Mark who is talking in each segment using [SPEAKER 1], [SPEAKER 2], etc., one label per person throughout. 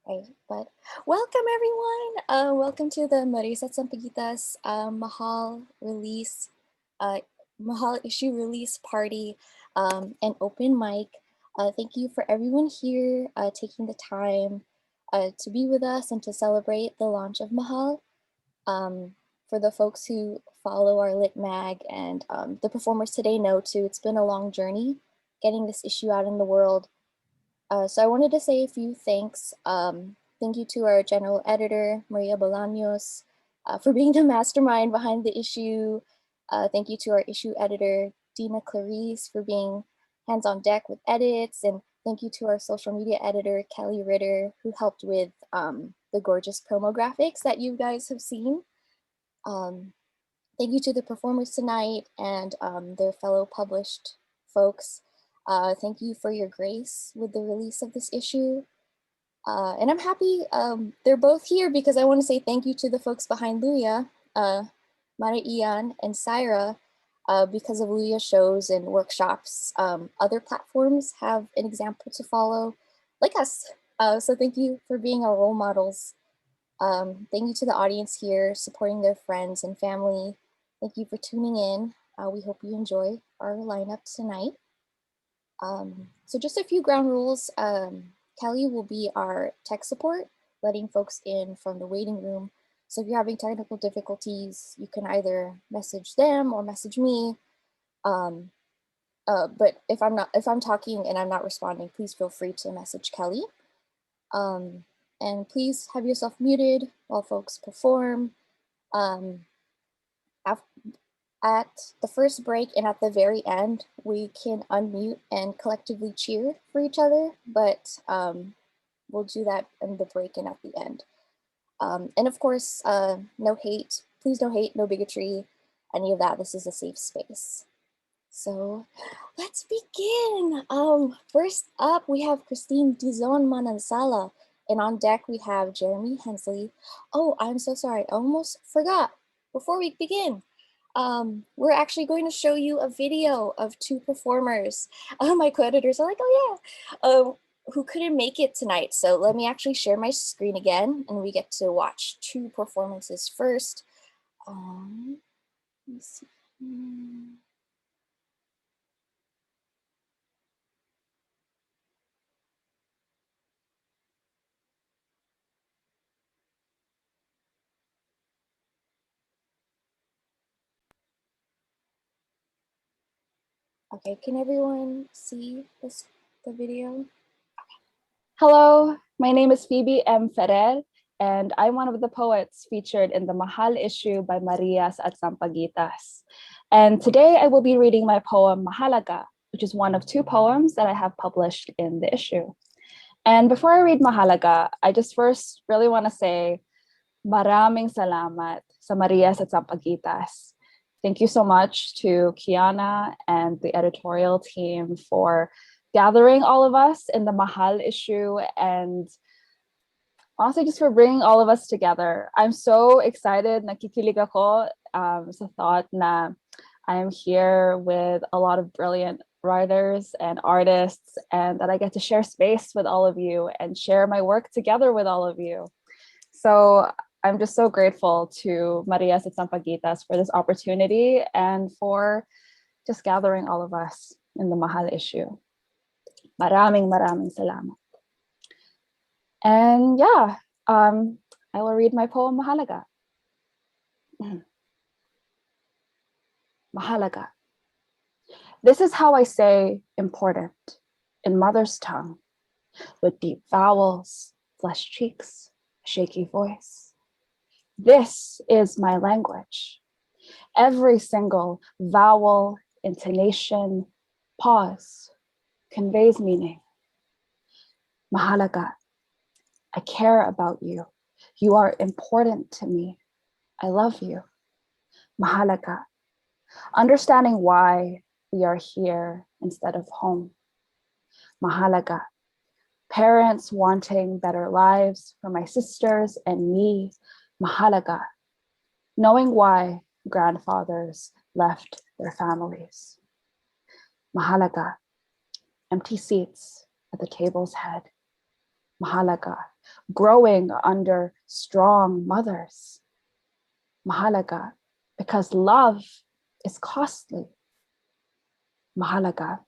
[SPEAKER 1] Right, but welcome everyone. Welcome to the Marías at Sampaguitas Mahal release, Mahal issue release party and open mic. Thank you for everyone here taking the time to be with us and to celebrate the launch of Mahal. For the folks who follow our lit mag and the performers today know too, it's been a long journey getting this issue out in the world. So I wanted to say a few thanks. Thank you to our general editor, Maria Bolaños, for being the mastermind behind the issue. Thank you to our issue editor, Dina Clarice, for being hands on deck with edits. And thank you to our social media editor, Kelly Ritter, who helped with the gorgeous promo graphics that you guys have seen. Thank you to the performers tonight and their fellow published folks. Thank you for your grace with the release of this issue. And I'm happy they're both here because I want to say thank you to the folks behind Luya, Marian and Syra. Because of Luya shows and workshops, other platforms have an example to follow, like us. So thank you for being our role models. Thank you to the audience here supporting their friends and family. Thank you for tuning in. We hope you enjoy our lineup tonight. So just a few ground rules. Kelly will be our tech support, letting folks in from the waiting room. So if you're having technical difficulties, you can either message them or message me. But if I'm talking and I'm not responding, please feel free to message Kelly. And please have yourself muted while folks perform. At the first break and at the very end, we can unmute and collectively cheer for each other, but we'll do that in the break and at the end. And of course, no hate, please no hate, no bigotry, any of that. This is a safe space. So let's begin. First up, we have Christine Dizon-Manansala, and on deck we have Geramee Hensley. Oh, I'm so sorry, I almost forgot. Before we begin, we're actually going to show you a video of two performers. My co-editors are like, oh yeah, who couldn't make it tonight. So let me actually share my screen again and we get to watch two performances first. Let me see. Okay, can everyone see the video?
[SPEAKER 2] Hello, my name is Phebe M. Ferrer, and I'm one of the poets featured in the Mahal issue by Marías at Sampaguitas. And today I will be reading my poem Mahalaga, which is one of two poems that I have published in the issue. And before I read Mahalaga, I just first really want to say maraming salamat sa Marías at Sampaguitas. Thank you so much to Kiana and the editorial team for gathering all of us in the Mahal issue and honestly just for bringing all of us together. I'm so excited, nakikilig ako sa thought na I'm here with a lot of brilliant writers and artists and that I get to share space with all of you and share my work together with all of you. So I'm just so grateful to Marías at Sampaguitas for this opportunity and for just gathering all of us in the Mahal issue. Maraming salamat. And yeah, I will read my poem Mahalaga. Mahalaga. This is how I say important in mother's tongue, with deep vowels, flushed cheeks, shaky voice. This is my language. Every single vowel, intonation, pause conveys meaning. Mahalaga, I care about you. You are important to me. I love you. Mahalaga, understanding why we are here instead of home. Mahalaga, parents wanting better lives for my sisters and me. Mahalaga, knowing why grandfathers left their families. Mahalaga, empty seats at the table's head. Mahalaga, growing under strong mothers. Mahalaga, because love is costly. Mahalaga,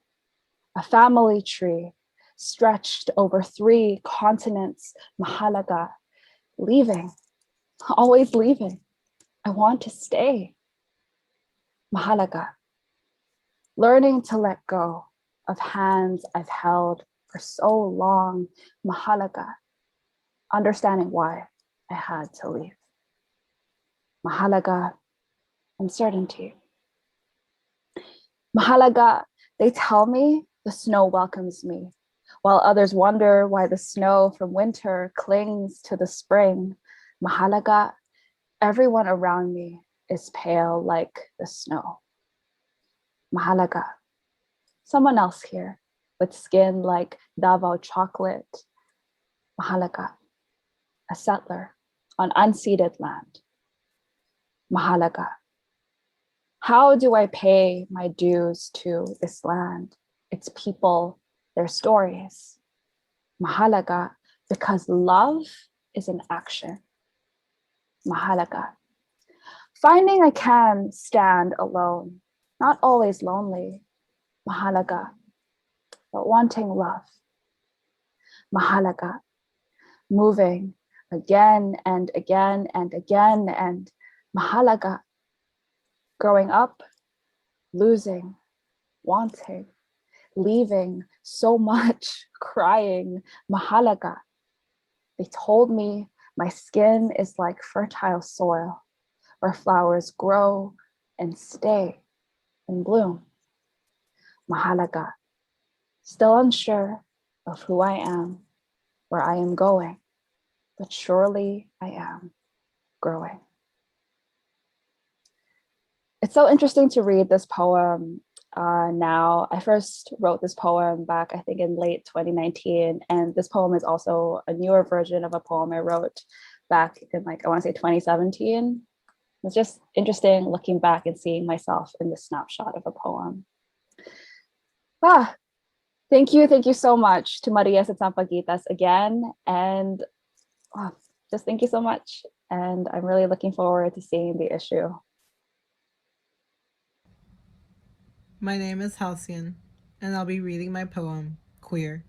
[SPEAKER 2] a family tree stretched over 3 continents. Mahalaga, leaving, always leaving. I want to stay. Mahalaga, learning to let go of hands I've held for so long. Mahalaga, understanding why I had to leave. Mahalaga, uncertainty. Mahalaga, they tell me the snow welcomes me, while others wonder why the snow from winter clings to the spring. Mahalaga, everyone around me is pale like the snow. Mahalaga, someone else here with skin like Davao chocolate. Mahalaga, a settler on unceded land. Mahalaga, how do I pay my dues to this land, its people, their stories? Mahalaga, because love is an action. Mahalaga, finding I can stand alone, not always lonely. Mahalaga, but wanting love. Mahalaga, moving again and again and again, and mahalaga, growing up, losing, wanting, leaving so much, crying. Mahalaga, they told me my skin is like fertile soil where flowers grow and stay and bloom. Mahalaga, still unsure of who I am, where I am going, but surely I am growing. It's so interesting to read this poem now. I first wrote this poem back, I think, in late 2019, and this poem is also a newer version of a poem I wrote back in, like, I want to say 2017. It's just interesting looking back and seeing myself in this snapshot of a poem. Thank you so much to Marías at Sampaguitas again, and just thank you so much. And I'm really looking forward to seeing the issue.
[SPEAKER 3] My name is Halcyon, and I'll be reading my poem, Queer.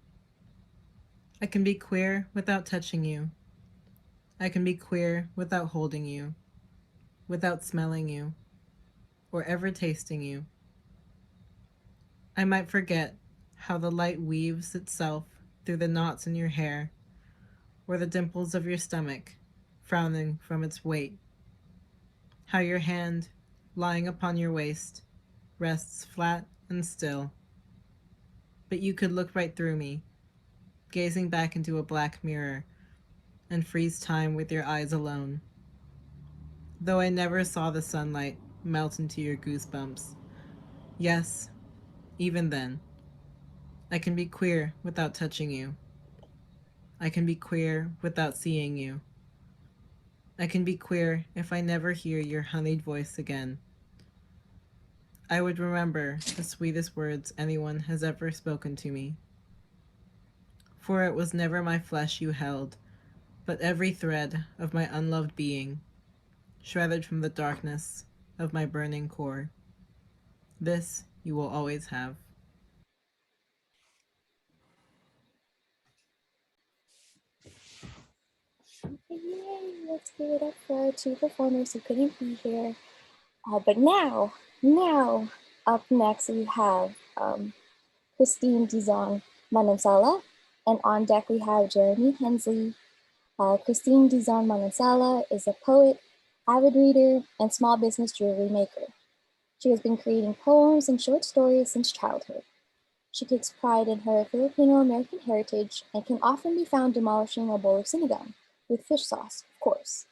[SPEAKER 3] I can be queer without touching you. I can be queer without holding you, without smelling you, or ever tasting you. I might forget how the light weaves itself through the knots in your hair, or the dimples of your stomach, frowning from its weight. How your hand, lying upon your waist, rests flat and still. But you could look right through me, gazing back into a black mirror, and freeze time with your eyes alone. Though I never saw the sunlight melt into your goosebumps. Yes, even then, I can be queer without touching you. I can be queer without seeing you. I can be queer if I never hear your honeyed voice again. I would remember the sweetest words anyone has ever spoken to me. For it was never my flesh you held, but every thread of my unloved being, shredded from the darkness of my burning core. This you will always have.
[SPEAKER 1] Yay! Let's give it up for our 2 performers who couldn't be here. But now, up next we have Christine Dizon-Manansala, and on deck we have Geramee Hensley. Christine Dizon-Manansala is a poet, avid reader, and small business jewelry maker. She has been creating poems and short stories since childhood. She takes pride in her Filipino-American heritage and can often be found demolishing a bowl of sinigang, with fish sauce, of course.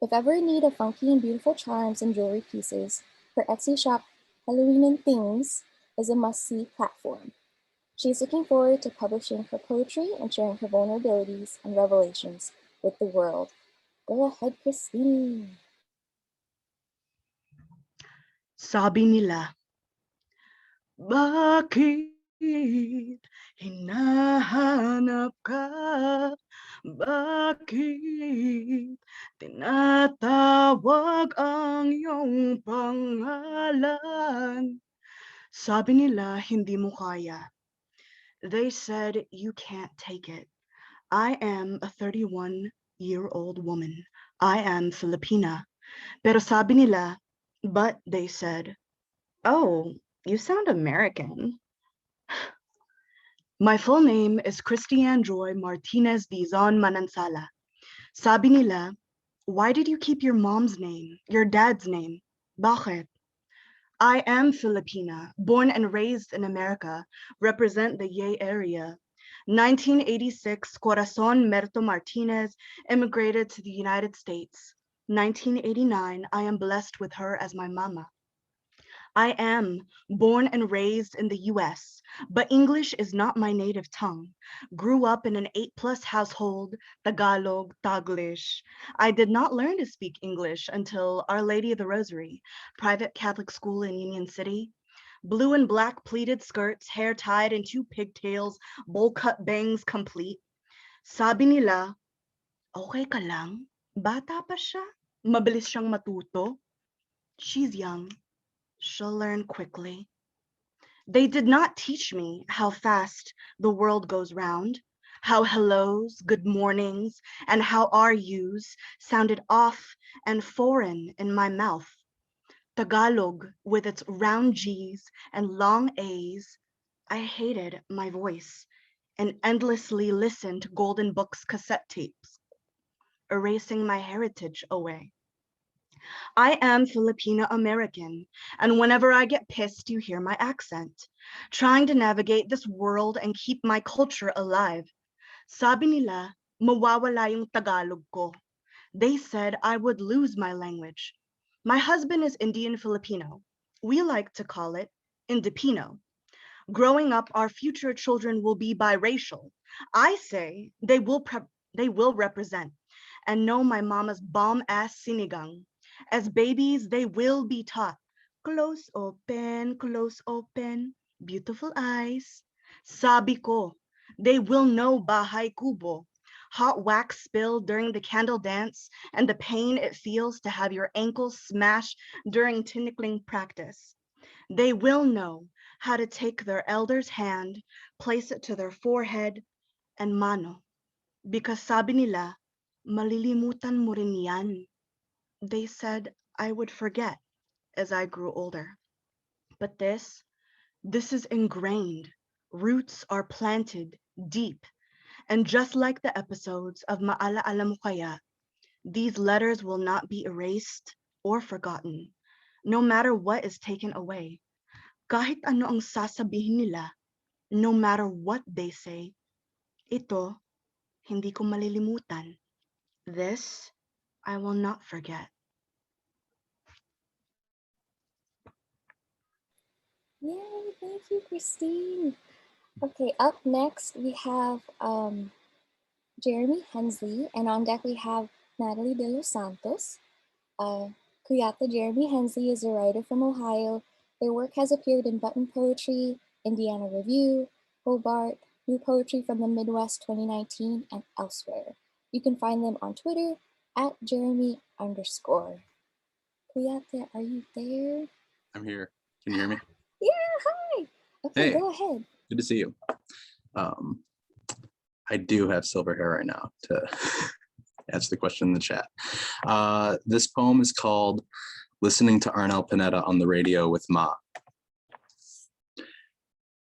[SPEAKER 1] If ever in need of funky and beautiful charms and jewelry pieces, her Etsy shop, Halloween and Things, is a must-see platform. She is looking forward to publishing her poetry and sharing her vulnerabilities and revelations with the world. Go ahead, Christine.
[SPEAKER 4] Sabi nila, bakit hinahanap ka? Bakit tinatawag ang iyong pangalan? Sabi nila hindi mo kaya. They said you can't take it. I am a 31-year-old woman. I am Filipina. Pero sabi nila, but they said, oh, you sound American. My full name is Christiane Joy Martinez Dizon-Manansala. Sabi nila, why did you keep your mom's name, your dad's name? Bakit? I am Filipina, born and raised in America, represent the Yay area. 1986, Corazon Merto Martinez immigrated to the United States. 1989, I am blessed with her as my mama. I am born and raised in the US, but English is not my native tongue. Grew up in an 8+ household, Tagalog, Taglish. I did not learn to speak English until Our Lady of the Rosary, private Catholic school in Union City. Blue and black pleated skirts, hair tied in 2 pigtails, bowl cut bangs complete. Sabi nila, okay ka lang? Bata pa siya? Mabilis siyang matuto? She's young. She'll learn quickly. They did not teach me how fast the world goes round, how hellos, good mornings, and how are yous sounded off and foreign in my mouth. Tagalog, with its round G's and long A's, I hated my voice and endlessly listened to Golden Book's cassette tapes, erasing my heritage away. I am Filipino American, and whenever I get pissed, you hear my accent, trying to navigate this world and keep my culture alive. Sabi nila, mawawala yung Tagalog ko. They said I would lose my language. My husband is Indian Filipino. We like to call it Indipino. Growing up, our future children will be biracial. I say they will represent and know my mama's bomb-ass sinigang. As babies, they will be taught close open, beautiful eyes. Sabi ko, they will know bahay kubo, hot wax spilled during the candle dance, and the pain it feels to have your ankles smashed during tinikling practice. They will know how to take their elder's hand, place it to their forehead, and mano. Because sabi nila, malilimutan mo rin yan. They said I would forget as I grew older. But this is ingrained. Roots are planted deep. And just like the episodes of Maalaala Mo Kaya, these letters will not be erased or forgotten, no matter what is taken away. Kahit ano ang sasabihin nila, no matter what they say, ito, hindi ko malilimutan. This, I will not forget.
[SPEAKER 1] Yay, thank you, Christine. Okay, up next we have Geramee Hensley, and on deck we have Nathalie De Los Santos. Kuyata Geramee Hensley is a writer from Ohio. Their work has appeared in Button Poetry, Indiana Review, Hobart, New Poetry from the Midwest 2019, and elsewhere. You can find them on Twitter at Geramee_. Kuyata, are you there?
[SPEAKER 5] I'm here. Can you hear me?
[SPEAKER 1] Yeah, hi. Okay,
[SPEAKER 5] Hey.
[SPEAKER 1] go ahead.
[SPEAKER 5] Good to see you. I do have silver hair right now to answer the question in the chat. This poem is called Listening to Arnel Pineda on the Radio with Ma.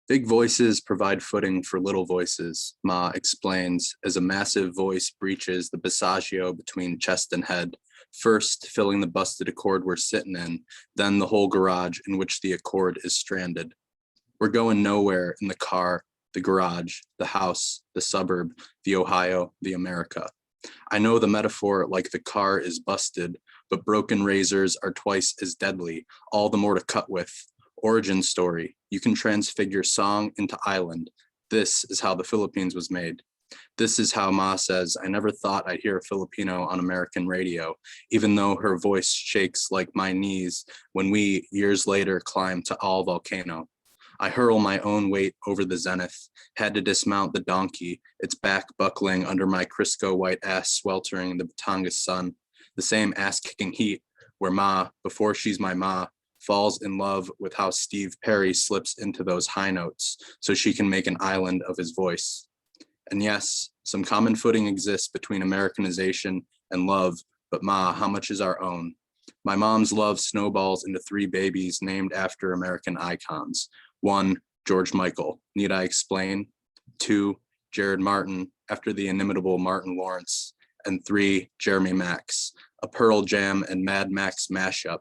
[SPEAKER 5] Big voices provide footing for little voices, Ma explains, as a massive voice breaches the passaggio between chest and head, first filling the busted accord we're sitting in, then the whole garage in which the accord is stranded. We're going nowhere in the car, the garage, the house, the suburb, the Ohio, the America. I know the metaphor like the car is busted, but broken razors are twice as deadly, all the more to cut with. Origin story, you can transfigure song into island. This is how the Philippines was made. This is how Ma says, I never thought I'd hear a Filipino on American radio, even though her voice shakes like my knees when we, years later, climb to All Volcano. I hurl my own weight over the zenith, had to dismount the donkey, its back buckling under my Crisco white ass sweltering in the Batangas sun, the same ass-kicking heat where Ma, before she's my Ma, falls in love with how Steve Perry slips into those high notes so she can make an island of his voice. And yes, some common footing exists between Americanization and love, but Ma, how much is our own? My mom's love snowballs into 3 babies named after American icons. 1, George Michael, need I explain? 2, Jared Martin, after the inimitable Martin Lawrence. And 3, Jeremy Max, a Pearl Jam and Mad Max mashup,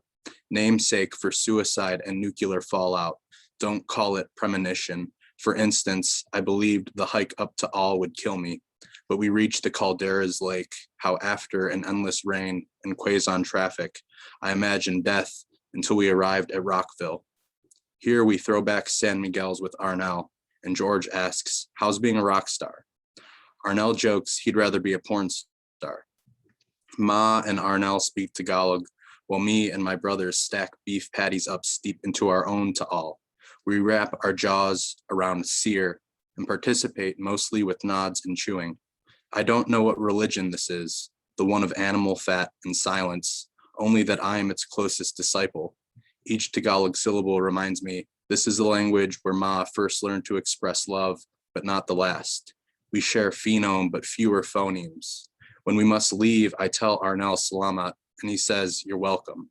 [SPEAKER 5] namesake for suicide and nuclear fallout. Don't call it premonition. For instance, I believed the hike up to All would kill me, but we reached the Caldera's Lake, how after an endless rain and Quezon traffic, I imagined death until we arrived at Rockville. Here we throw back San Miguel's with Arnell, and George asks, how's being a rock star? Arnell jokes he'd rather be a porn star. Ma and Arnell speak Tagalog, while me and my brothers stack beef patties up steep into our own ta'al. We wrap our jaws around sear and participate mostly with nods and chewing. I don't know what religion this is, the one of animal fat and silence, only that I am its closest disciple. Each Tagalog syllable reminds me, this is the language where Ma first learned to express love, but not the last. We share phenome, but fewer phonemes. When we must leave, I tell Arnell salamat, and he says, you're welcome.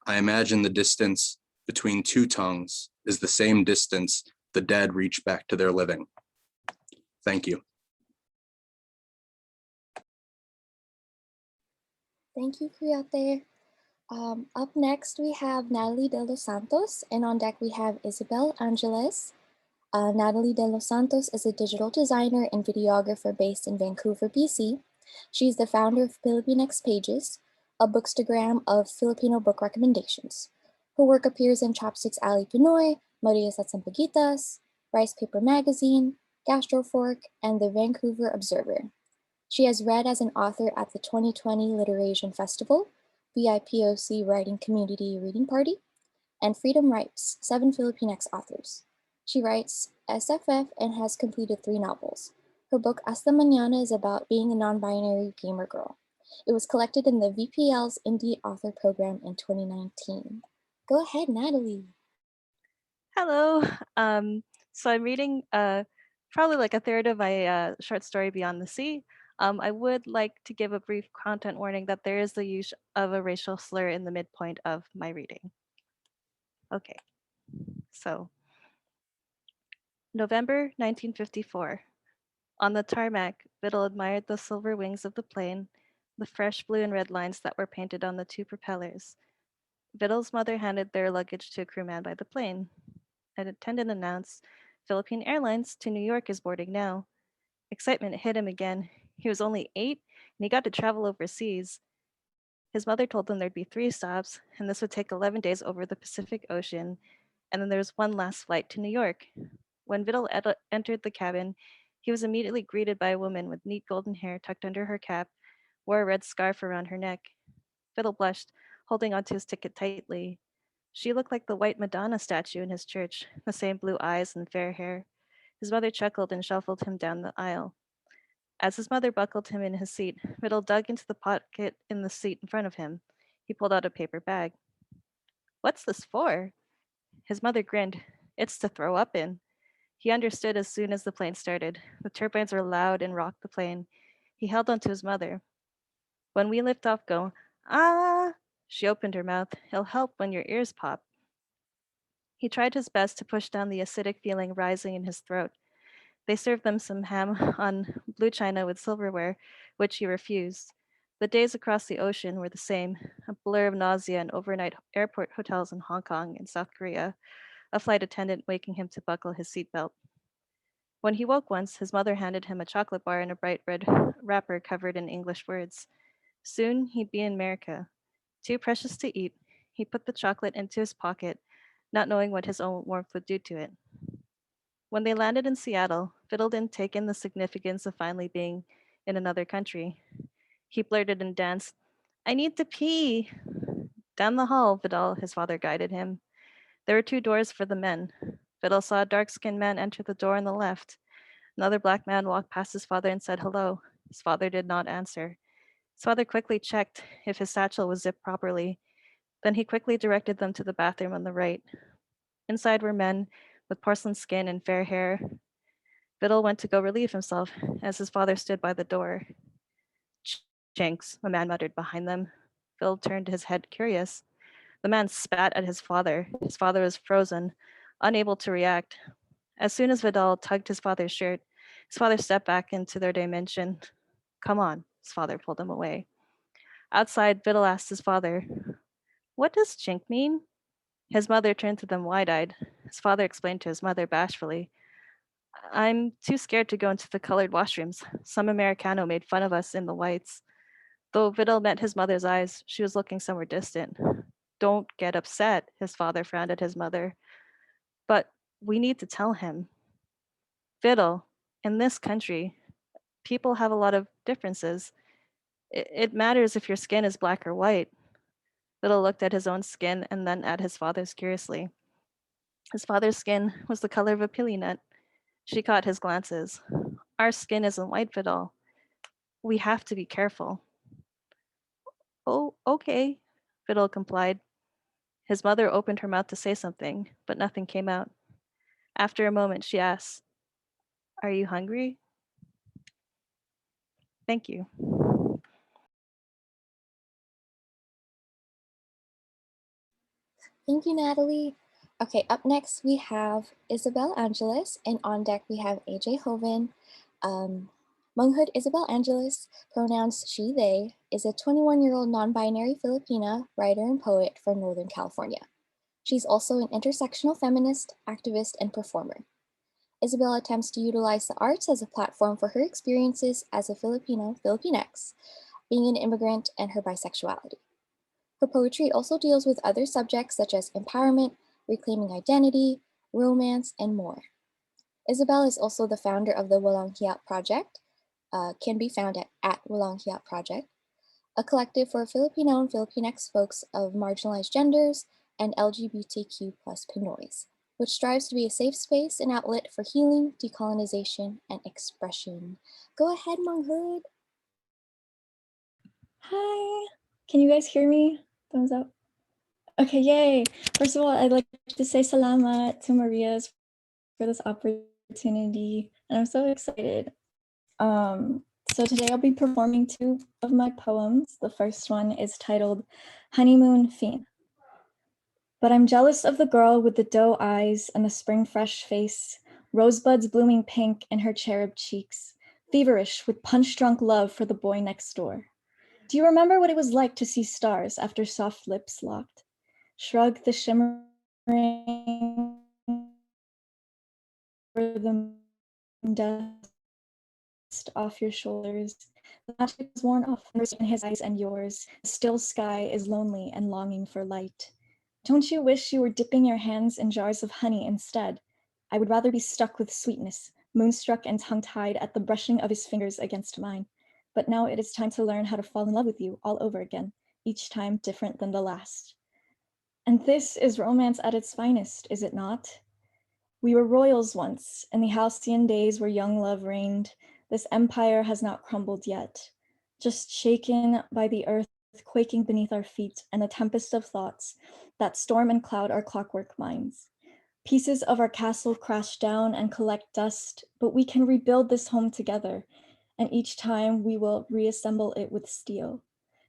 [SPEAKER 5] I imagine the distance between 2 tongues is the same distance the dead reach back to their living. Thank you.
[SPEAKER 1] Thank you, Coyote. Up next, we have Nathalie De Los Santos, and on deck we have Isabel Angeles. Nathalie De Los Santos is a digital designer and videographer based in Vancouver, BC. She's the founder of Filipinx Pages, a bookstagram of Filipino book recommendations. Her work appears in Chopsticks Alley Pinoy, Marías at Sampaguitas, Rice Paper Magazine, Gastrofork, and the Vancouver Observer. She has read as an author at the 2020 Literation Festival, BIPOC Writing Community Reading Party, and Freedom Writes, 7 Filipinx authors. She writes SFF and has completed 3 novels. Her book Hasta Mañana is about being a non-binary gamer girl. It was collected in the VPL's Indie Author Program in 2019. Go ahead, Nathalie.
[SPEAKER 6] Hello. So I'm reading probably like a third of my short story Beyond the Sea. I would like to give a brief content warning that there is the use of a racial slur in the midpoint of my reading. Okay, so November 1954. On the tarmac, Biddle admired the silver wings of the plane, the fresh blue and red lines that were painted on the 2 propellers. Biddle's mother handed their luggage to a crewman by the plane. An attendant announced, Philippine Airlines to New York is boarding now. Excitement hit him again. He was only 8 and he got to travel overseas. His mother told him there'd be 3 stops and this would take 11 days over the Pacific Ocean. And then there was one last flight to New York. When Biddle entered the cabin, he was immediately greeted by a woman with neat golden hair tucked under her cap, wore a red scarf around her neck. Biddle blushed, holding onto his ticket tightly. She looked like the white Madonna statue in his church, the same blue eyes and fair hair. His mother chuckled and shuffled him down the aisle. As his mother buckled him in his seat, Biddle dug into the pocket in the seat in front of him. He pulled out a paper bag. What's this for? His mother grinned. It's to throw up in. He understood as soon as the plane started. The turbines were loud and rocked the plane. He held onto his mother. When we lift off, go, ah! She opened her mouth. It'll help when your ears pop. He tried his best to push down the acidic feeling rising in his throat. They served them some ham on blue china with silverware, which he refused. The days across the ocean were the same, a blur of nausea in overnight airport hotels in Hong Kong and South Korea, a flight attendant waking him to buckle his seatbelt. When he woke once, his mother handed him a chocolate bar in a bright red wrapper covered in English words. Soon he'd be in America. Too precious to eat, he put the chocolate into his pocket, not knowing what his own warmth would do to it. When they landed in Seattle, Fiddle didn't take in the significance of finally being in another country. He blurted and danced, I need to pee. Down the hall, Vidal, his father guided him. There were 2 doors for the men. Fiddle saw a dark-skinned man enter the door on the left. Another black man walked past his father and said hello. His father did not answer. His father quickly checked if his satchel was zipped properly. Then he quickly directed them to the bathroom on the right. Inside were men with porcelain skin and fair hair. Fiddle went to go relieve himself as his father stood by the door. Jinx, a man muttered behind them. Fiddle turned his head curious. The man spat at his father. His father was frozen, unable to react. As soon as Vidal tugged his father's shirt, his father stepped back into their dimension. Come on, his father pulled him away. Outside, Vidal asked his father, what does chink mean? His mother turned to them wide-eyed. His father explained to his mother bashfully, I'm too scared to go into the colored washrooms. Some Americano made fun of us in the whites. Though Vidal met his mother's eyes, she was looking somewhere distant. Don't get upset, his father frowned at his mother. But we need to tell him. Vidal, in this country, people have a lot of differences. It matters if your skin is black or white. Vidal looked at his own skin and then at his father's curiously. His father's skin was the color of a pili nut. She caught his glances. Our skin isn't white, Vidal. We have to be careful. Oh, okay, Vidal complied. His mother opened her mouth to say something, but nothing came out. After a moment, she asked, are you hungry? Thank you.
[SPEAKER 1] Thank you, Natalie. Okay, up next we have Isabel Angeles, and on deck we have AJ Hoven. Munghood Isabel Angeles, pronouns she, they, is a 21-year-old non-binary Filipina writer and poet from Northern California. She's also an intersectional feminist, activist, and performer. Isabel attempts to utilize the arts as a platform for her experiences as a Filipino, Filipinx, being an immigrant, and her bisexuality. Her poetry also deals with other subjects such as empowerment, reclaiming identity, romance, and more. Isabel is also the founder of the Walang Hiya Project, can be found at Walang Hiya Project, a collective for Filipino and Filipinx folks of marginalized genders and LGBTQ plus Pinoys, which strives to be a safe space and outlet for healing, decolonization, and expression. Go ahead, Munghood.
[SPEAKER 7] Hi, can you guys hear me? Thumbs up. Okay, yay. First of all, I'd like to say salamat to Marías for this opportunity, and I'm so excited. So today I'll be performing two of my poems. The first one is titled Honeymoon Fiend. But I'm jealous of the girl with the doe eyes and the spring fresh face, rosebuds blooming pink in her cherub cheeks, feverish with punch-drunk love for the boy next door. Do you remember what it was like to see stars after soft lips locked? Shrug the shimmering rhythm dust off your shoulders. The magic is worn off in his eyes and yours. The still sky is lonely and longing for light. Don't you wish you were dipping your hands in jars of honey instead? I would rather be stuck with sweetness, moonstruck and tongue-tied at the brushing of his fingers against mine. But now it is time to learn how to fall in love with you all over again, each time different than the last. And this is romance at its finest, is it not? We were royals once, in the Halcyon days where young love reigned. This empire has not crumbled yet, just shaken by the earth quaking beneath our feet and the tempest of thoughts that storm and cloud our clockwork minds. Pieces of our castle crash down and collect dust, but we can rebuild this home together, and each time we will reassemble it with steel.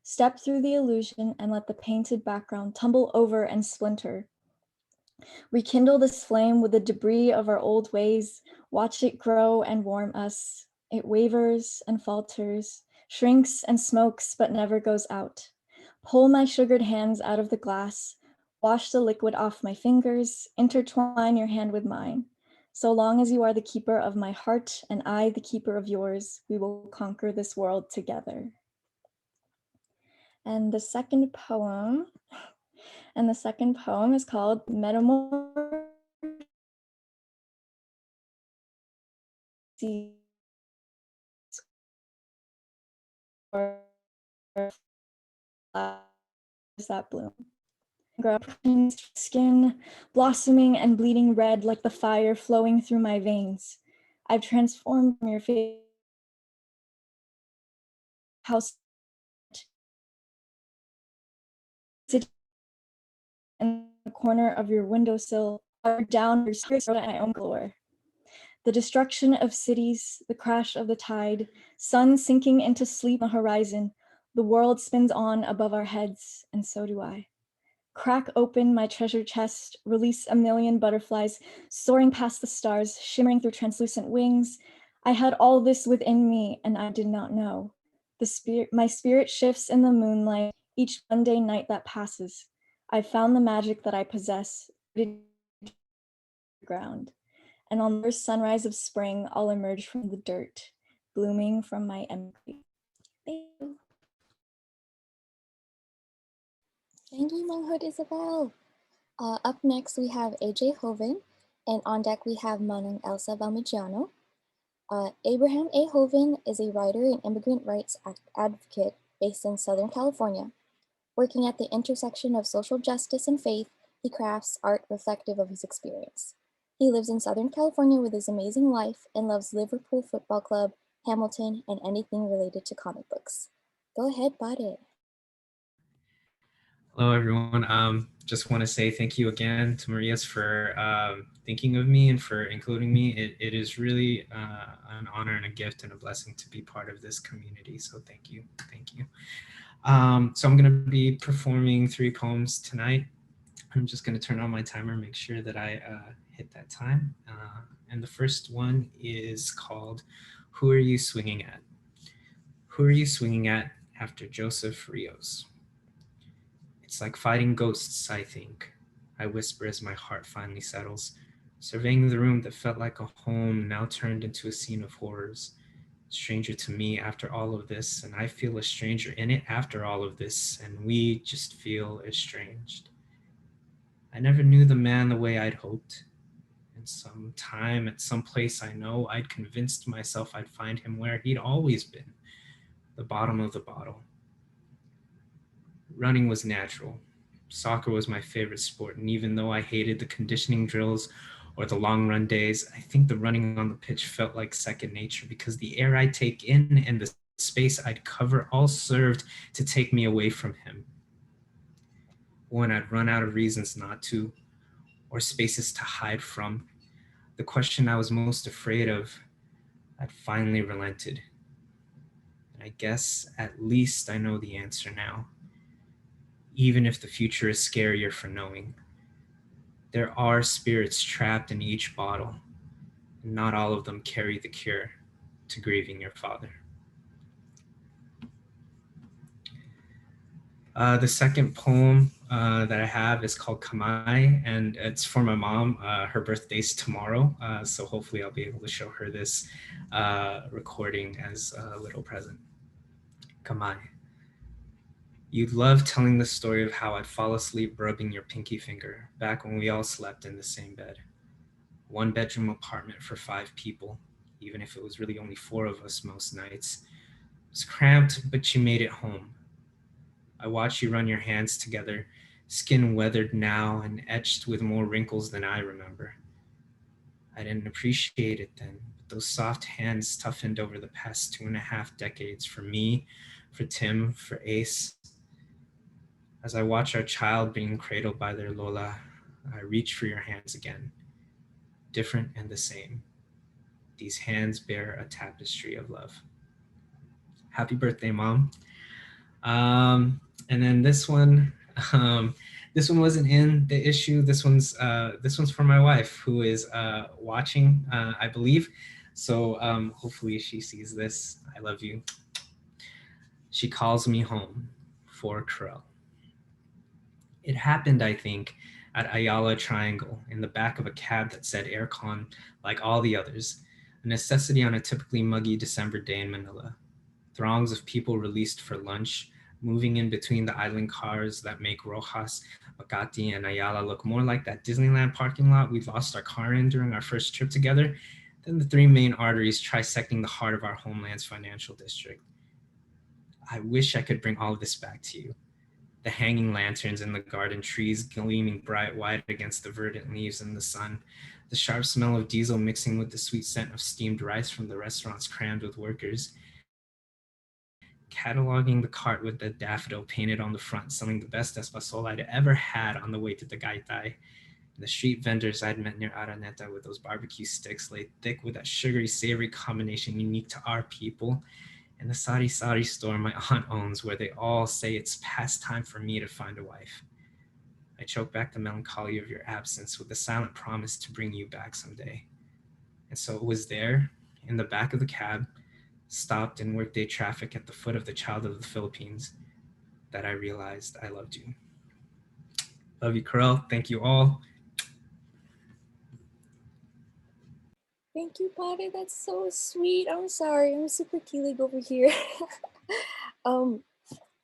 [SPEAKER 7] Step through the illusion and let the painted background tumble over and splinter. Rekindle this flame with the debris of our old ways, watch it grow and warm us. It wavers and falters, shrinks and smokes, but never goes out. Pull my sugared hands out of the glass, wash the liquid off my fingers, intertwine your hand with mine. So long as you are the keeper of my heart and I the keeper of yours, we will conquer this world together. And the second poem is called Metamorphosis. That bloom. grow skin, blossoming and bleeding red like the fire flowing through my veins. I've transformed from your face house in the corner of your windowsill, down your spirits and my own glory. The destruction of cities, the crash of the tide, sun sinking into sleep on the horizon, the world spins on above our heads, and so do I. Crack open my treasure chest, release a million butterflies, soaring past the stars, shimmering through translucent wings. I had all this within me, and I did not know. My spirit shifts in the moonlight each Monday night that passes. I found the magic that I possess, ground. And on the first sunrise of spring, I'll emerge from the dirt, blooming from my empty. Thank you.
[SPEAKER 1] Thank you, Manghood Isabel. Up next, we have AJ Hoven, and on deck we have Manang Elsa Valmigiano. Abraham A. Hoven is a writer and immigrant rights advocate based in Southern California. Working at the intersection of social justice and faith, he crafts art reflective of his experience. He lives in Southern California with his amazing wife and loves Liverpool Football Club, Hamilton, and anything related to comic books. Go ahead, Bade.
[SPEAKER 8] Hello, everyone. Just want to say thank you again to Marías for thinking of me and for including me. It is really an honor and a gift and a blessing to be part of this community. So thank you. Thank you. So I'm going to be performing 3 poems tonight. I'm just going to turn on my timer, make sure that I hit that time. And the first one is called Who Are You Swinging At? Who are you swinging at after Joseph Rios? It's like fighting ghosts, I think. I whisper as my heart finally settles, surveying the room that felt like a home now turned into a scene of horrors. Stranger to me after all of this, and I feel a stranger in it after all of this, and we just feel estranged. I never knew the man the way I'd hoped. And some time at some place I know, I'd convinced myself I'd find him where he'd always been, the bottom of the bottle. Running was natural. Soccer was my favorite sport, and even though I hated the conditioning drills or the long run days, I think the running on the pitch felt like second nature because the air I'd take in and the space I'd cover all served to take me away from him. When I'd run out of reasons not to, or spaces to hide from, the question I was most afraid of, I'd finally relented. And I guess at least I know the answer now, even if the future is scarier for knowing. There are spirits trapped in each bottle, and not all of them carry the cure to grieving your father. The second poem that I have is called Kamai, and it's for my mom. Her birthday's tomorrow, so hopefully I'll be able to show her this recording as a little present. Kamai. You'd love telling the story of how I'd fall asleep rubbing your pinky finger back when we all slept in the same bed. 1-bedroom apartment for 5 people, even if it was really only 4 of us most nights. It was cramped, but you made it home. I watched you run your hands together, skin weathered now and etched with more wrinkles than I remember. I didn't appreciate it then, but those soft hands toughened over the past 2.5 decades for me, for Tim, for Ace. As I watch our child being cradled by their Lola, I reach for your hands again, different and the same. These hands bear a tapestry of love. Happy birthday, Mom. And then this one wasn't in the issue. This one's for my wife, who is watching, I believe. So hopefully she sees this. I love you. She calls me home for Corel. It happened, I think, at Ayala Triangle in the back of a cab that said aircon like all the others, a necessity on a typically muggy December day in Manila. Throngs of people released for lunch, moving in between the island cars that make Rojas, Makati, and Ayala look more like that Disneyland parking lot we lost our car in during our first trip together than the 3 main arteries trisecting the heart of our homeland's financial district. I wish I could bring all of this back to you. The hanging lanterns in the garden, trees gleaming bright white against the verdant leaves in the sun, the sharp smell of diesel mixing with the sweet scent of steamed rice from the restaurants crammed with workers, cataloging the cart with the daffodil painted on the front, selling the best espasola I'd ever had on the way to the Tagaytay. The street vendors I'd met near Araneta with those barbecue sticks laid thick with that sugary, savory combination unique to our people. And the sari-sari store my aunt owns, where they all say it's past time for me to find a wife. I choke back the melancholy of your absence with the silent promise to bring you back someday. And so it was there, in the back of the cab, stopped in workday traffic at the foot of the Child of the Philippines, that I realized I loved you. Love you, Carell. Thank you all.
[SPEAKER 1] Thank you, Pare. That's so sweet. I'm sorry. I'm super kilig over here. But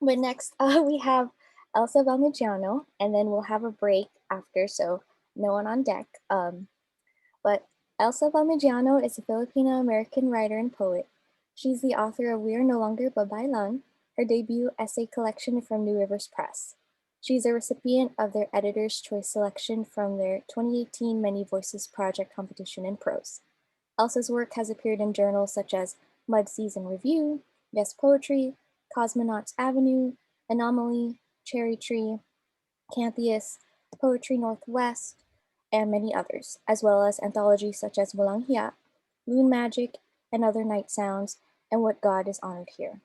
[SPEAKER 1] next we have Elsa Valmigiano, and then we'll have a break after, so no one on deck. But Elsa Valmigiano is a Filipino-American writer and poet. She's the author of We Are No Longer Babay Lang, her debut essay collection from New Rivers Press. She's a recipient of their Editor's Choice selection from their 2018 Many Voices Project competition in prose. Elsa's work has appeared in journals such as Mud Season Review, Yes Poetry, Cosmonauts Avenue, Anomaly, Cherry Tree, Cantheus, Poetry Northwest, and many others, as well as anthologies such as Walang Hiya, Moon Magic, and Other Night Sounds, and What God is Honored Here.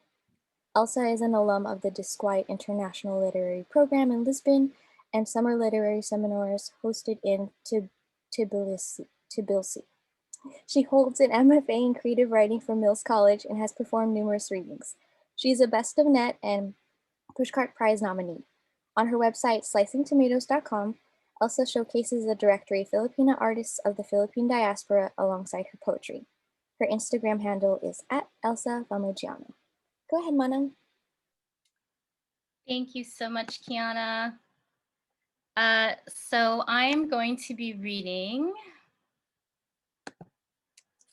[SPEAKER 1] Elsa is an alum of the Disquiet International Literary Program in Lisbon and summer literary seminars hosted in Tbilisi. She holds an MFA in creative writing from Mills College and has performed numerous readings. She is a Best of Net and Pushcart Prize nominee. On her website, slicingtomatoes.com, Elsa showcases a directory of Filipina artists of the Philippine diaspora alongside her poetry. Her Instagram handle is @Elsa Valmigiano. Go ahead, Manang.
[SPEAKER 9] Thank you so much, Kiana. So I'm going to be reading.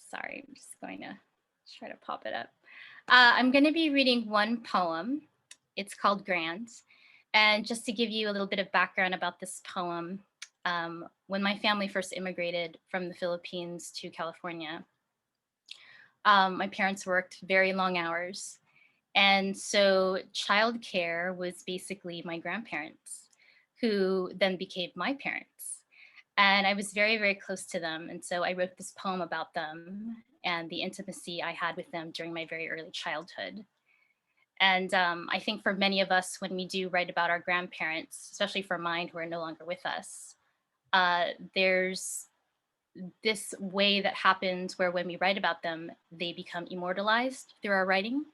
[SPEAKER 9] Sorry, I'm just going to try to pop it up. I'm going to be reading one poem. It's called Grand. And just to give you a little bit of background about this poem, when my family first immigrated from the Philippines to California, my parents worked very long hours. And so childcare was basically my grandparents, who then became my parents. And I was very, very close to them. And so I wrote this poem about them and the intimacy I had with them during my very early childhood. And I think for many of us, when we do write about our grandparents, especially for mine who are no longer with us, there's this way that happens where when we write about them, they become immortalized through our writing.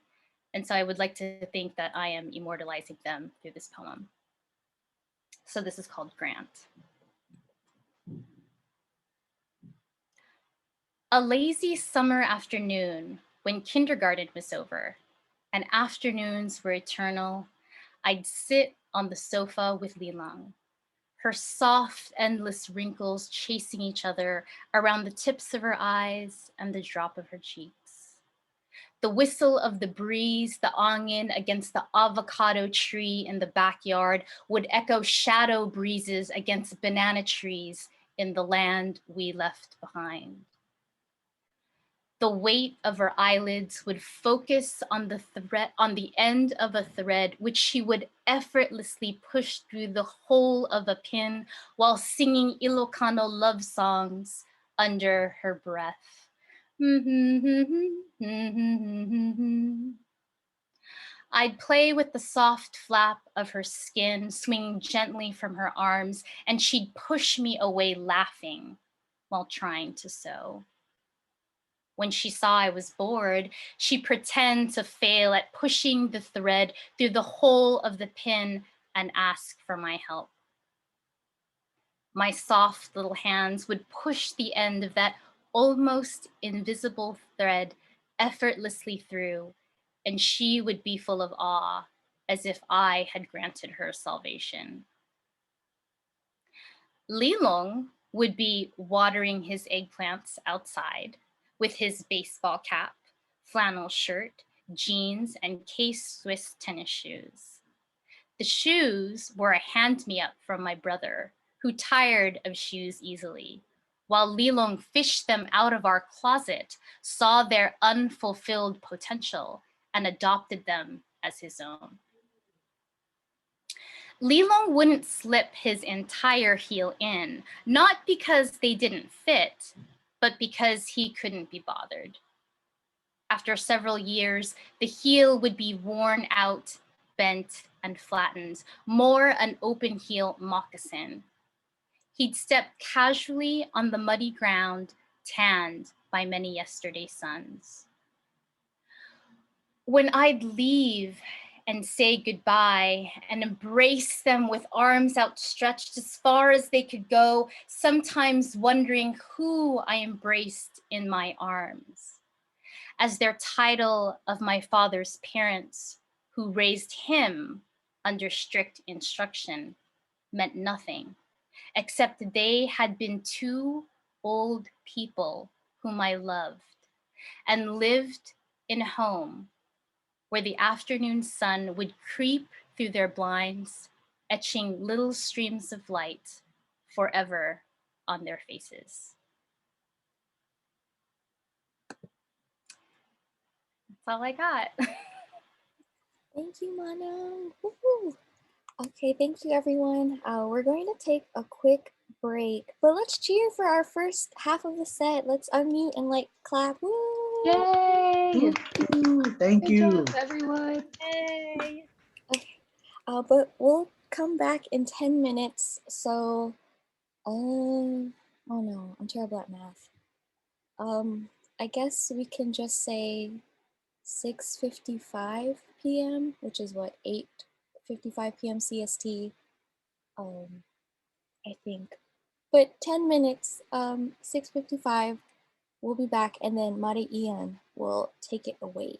[SPEAKER 9] And so I would like to think that I am immortalizing them through this poem. So this is called Grant. A lazy summer afternoon when kindergarten was over and afternoons were eternal, I'd sit on the sofa with Lilang, her soft, endless wrinkles chasing each other around the tips of her eyes and the drop of her cheeks. The whistle of the breeze, the angin against the avocado tree in the backyard would echo shadow breezes against banana trees in the land we left behind. The weight of her eyelids would focus on the end of a thread, which she would effortlessly push through the hole of a pin while singing Ilocano love songs under her breath. I'd play with the soft flap of her skin, swinging gently from her arms, and she'd push me away laughing while trying to sew. When she saw I was bored, she'd pretend to fail at pushing the thread through the hole of the pin and ask for my help. My soft little hands would push the end of that almost invisible thread effortlessly through, and she would be full of awe, as if I had granted her salvation. Lilong would be watering his eggplants outside with his baseball cap, flannel shirt, jeans, and K-Swiss tennis shoes. The shoes were a hand-me-up from my brother, who tired of shoes easily, while Lilong fished them out of our closet, saw their unfulfilled potential, and adopted them as his own. Lilong wouldn't slip his entire heel in, not because they didn't fit, but because he couldn't be bothered. After several years, the heel would be worn out, bent, and flattened, more an open heel moccasin. He'd step casually on the muddy ground, tanned by many yesterday suns. When I'd leave and say goodbye and embrace them with arms outstretched as far as they could go, sometimes wondering who I embraced in my arms, as their title of my father's parents, who raised him under strict instruction, meant nothing, except they had been two old people whom I loved and lived in a home where the afternoon sun would creep through their blinds, etching little streams of light forever on their faces. That's all I got.
[SPEAKER 1] Thank you, Mana. Woo-hoo. Okay, thank you, everyone. We're going to take a quick break, but let's cheer for our first half of the set. Let's unmute and like clap. Woo!
[SPEAKER 2] Yay!
[SPEAKER 10] Thank
[SPEAKER 2] Good
[SPEAKER 10] you.
[SPEAKER 2] job, everyone.
[SPEAKER 9] Yay!
[SPEAKER 1] Okay, but we'll come back in 10 minutes. So, oh no, I'm terrible at math. I guess we can just say 6:55 p.m., which is what, 8:55 p.m. CST. I think. But 10 minutes, 6:55, we'll be back, and then Mari Ian will take it away.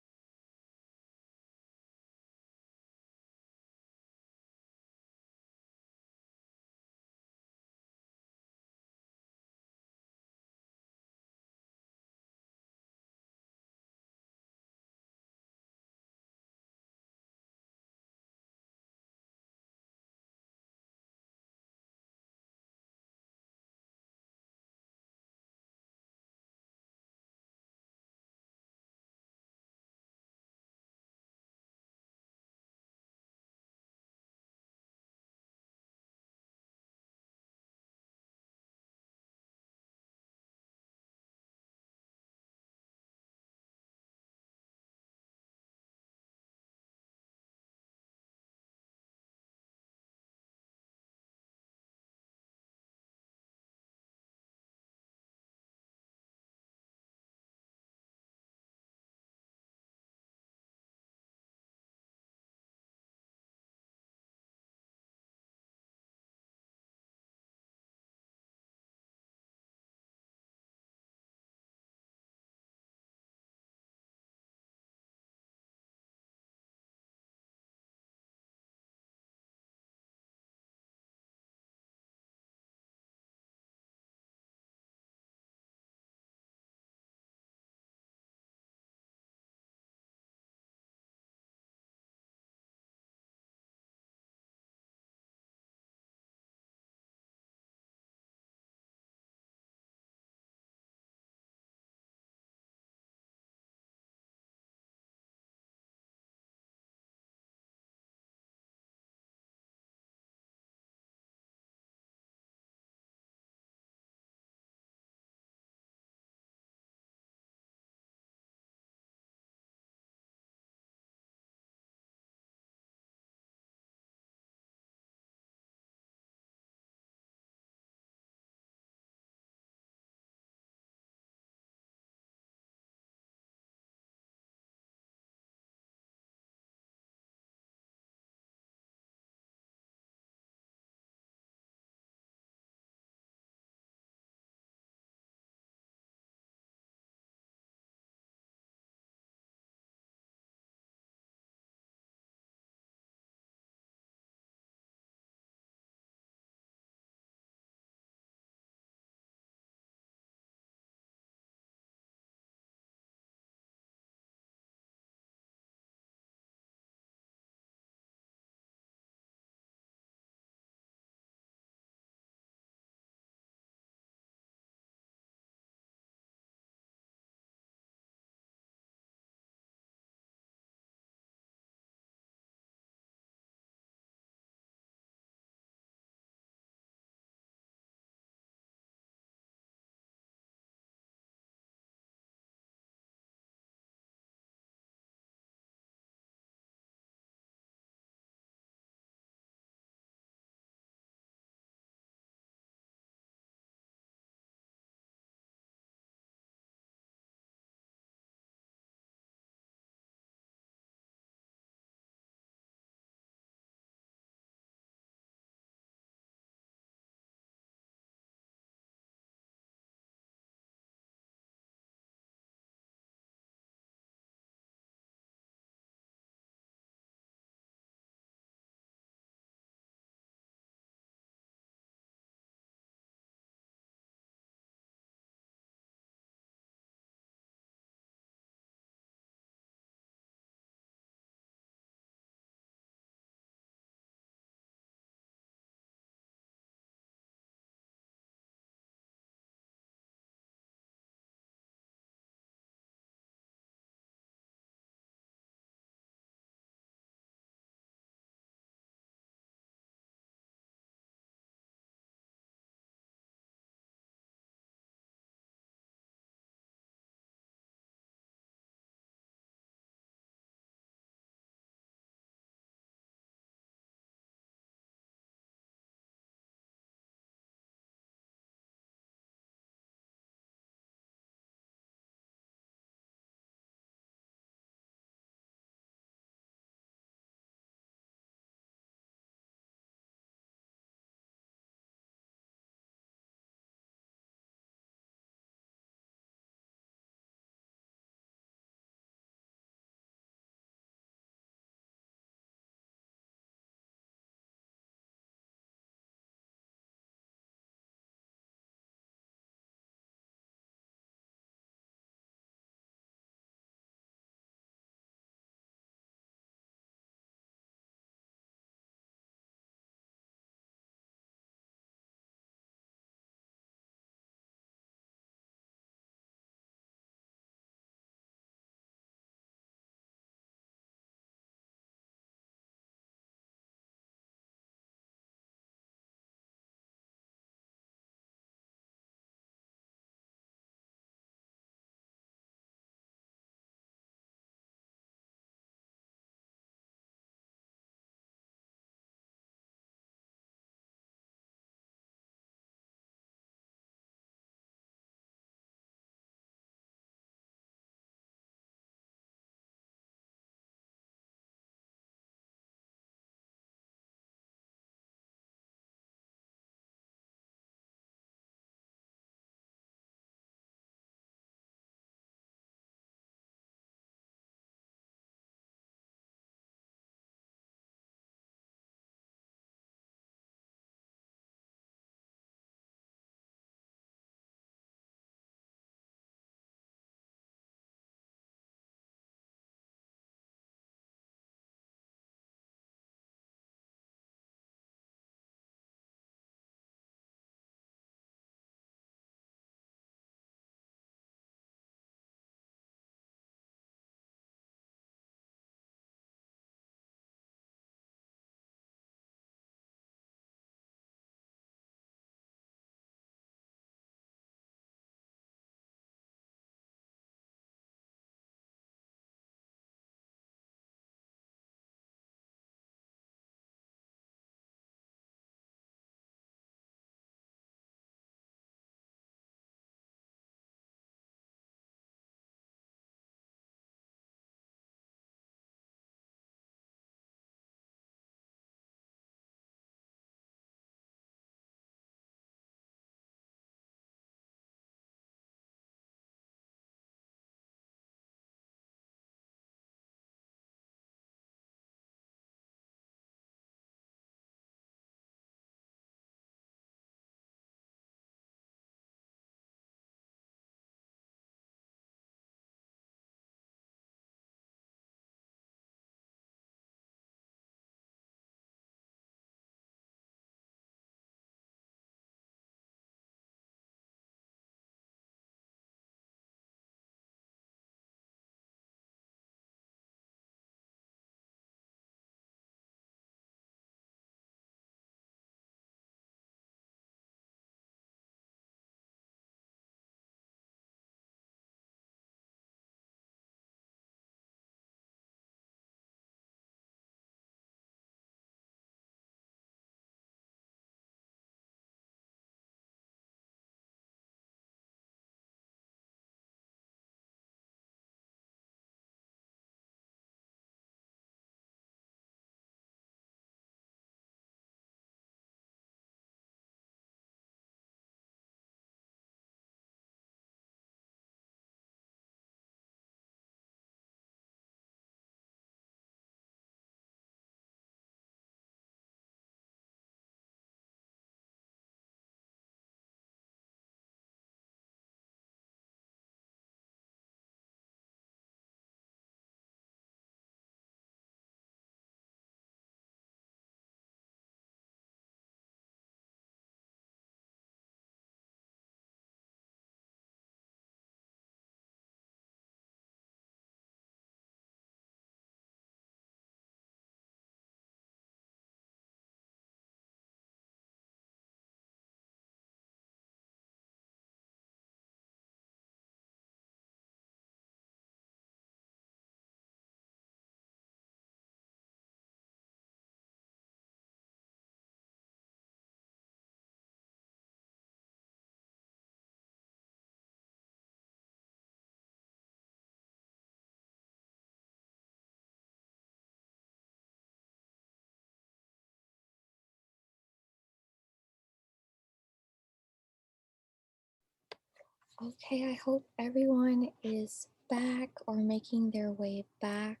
[SPEAKER 1] Okay, I hope everyone is back or making their way back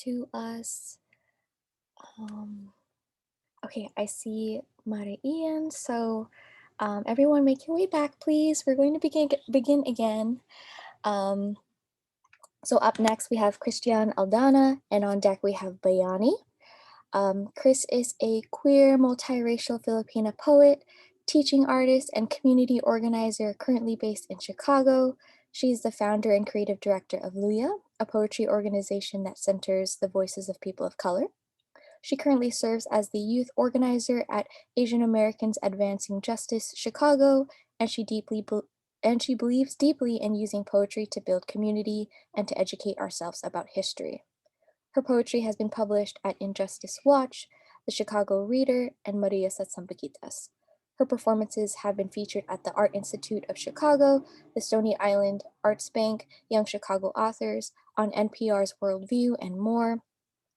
[SPEAKER 1] to us. Okay, I see Marías. So everyone make your way back, please. We're going to begin again. So up next we have Christian Aldana, and on deck we have Bayani. Chris is a queer, multiracial Filipina poet, teaching artist, and community organizer currently based in Chicago. She's the founder and creative director of Luya, a poetry organization that centers the voices of people of color. She currently serves as the youth organizer at Asian Americans Advancing Justice Chicago, and she believes deeply in using poetry to build community and to educate ourselves about history. Her poetry has been published at Injustice Watch, The Chicago Reader, and Marías at Sampaguitas. Her performances have been featured at the Art Institute of Chicago, the Stony Island Arts Bank, Young Chicago Authors, on NPR's Worldview, and more.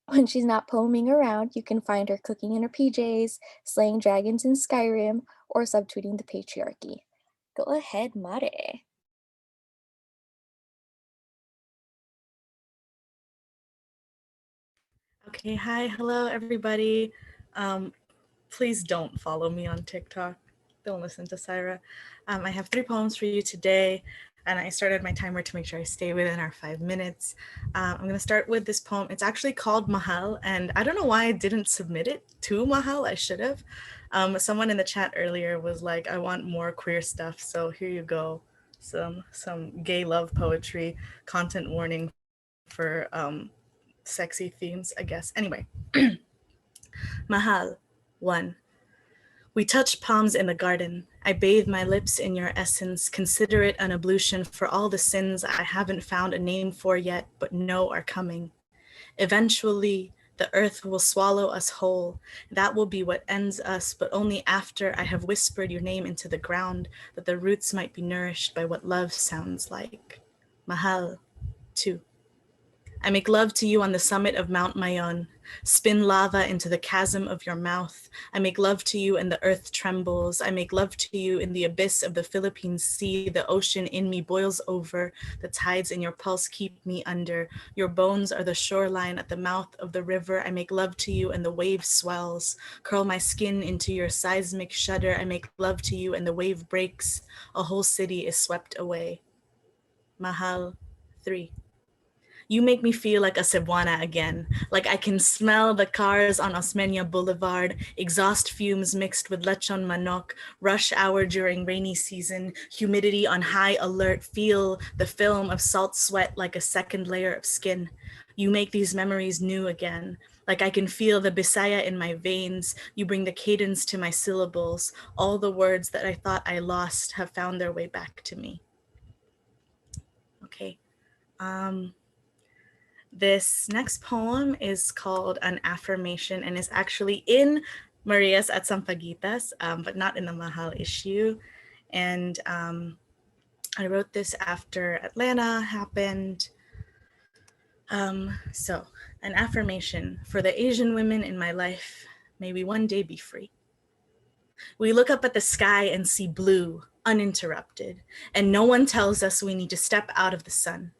[SPEAKER 1] When she's not poeming around, you can find her cooking in her PJs, slaying dragons in Skyrim, or subtweeting the patriarchy. Go ahead, Mare.
[SPEAKER 4] Okay, hi, hello, everybody. Please don't follow me on TikTok. Don't listen to Syra. I have 3 poems for you today, and I started my timer to make sure I stay within our 5 minutes. I'm going to start with this poem. It's actually called Mahal, and I don't know why I didn't submit it to Mahal. I should have. Someone in the chat earlier was like, I want more queer stuff, so here you go. Some gay love poetry, content warning for sexy themes, I guess. Anyway, Mahal, 1. We touch palms in the garden. I bathe my lips in your essence, consider it an ablution for all the sins I haven't found a name for yet, but know are coming. Eventually, the earth will swallow us whole. That will be what ends us, but only after I have whispered your name into the ground, that the roots might be nourished by what love sounds like. Mahal, 2. I make love to you on the summit of Mount Mayon, spin lava into the chasm of your mouth. I make love to you and the earth trembles. I make love to you in the abyss of the Philippine Sea. The ocean in me boils over. The tides in your pulse keep me under. Your bones are the shoreline at the mouth of the river. I make love to you and the wave swells. Curl my skin into your seismic shudder. I make love to you and the wave breaks. A whole city is swept away. Mahal, 3. You make me feel like a Cebuana again, like I can smell the cars on Osmeña Boulevard, exhaust fumes mixed with lechon manok, rush hour during rainy season, humidity on high alert, feel the film of salt sweat like a second layer of skin. You make these memories new again, like I can feel the Bisaya in my veins. You bring the cadence to my syllables. All the words that I thought I lost have found their way back to me. Okay. This next poem is called An Affirmation and is actually in Marías at Sampaguitas, but not in the Mahal issue. And I wrote this after Atlanta happened. So, an affirmation for the Asian women in my life, may we one day be free. We look up at the sky and see blue, uninterrupted, and no one tells us we need to step out of the sun.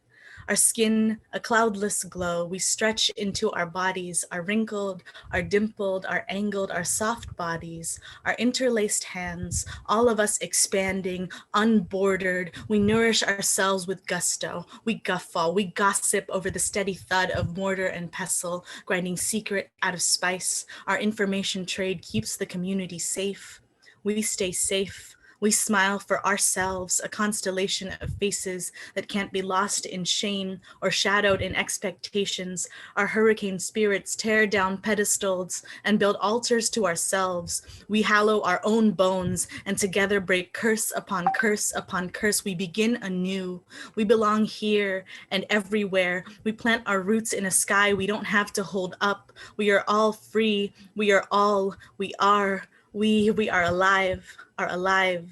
[SPEAKER 4] Our skin, a cloudless glow, we stretch into our bodies, our wrinkled, our dimpled, our angled, our soft bodies, our interlaced hands, all of us expanding, unbordered. We nourish ourselves with gusto. We guffaw, we gossip over the steady thud of mortar and pestle, grinding secret out of spice. Our information trade keeps the community safe. We stay safe. We smile for ourselves, a constellation of faces that can't be lost in shame or shadowed in expectations. Our hurricane spirits tear down pedestals and build altars to ourselves. We hallow our own bones and together break curse upon curse upon curse. We begin anew. We belong here and everywhere. We plant our roots in a sky we don't have to hold up. We are all free. We are all we are. We are alive, alive.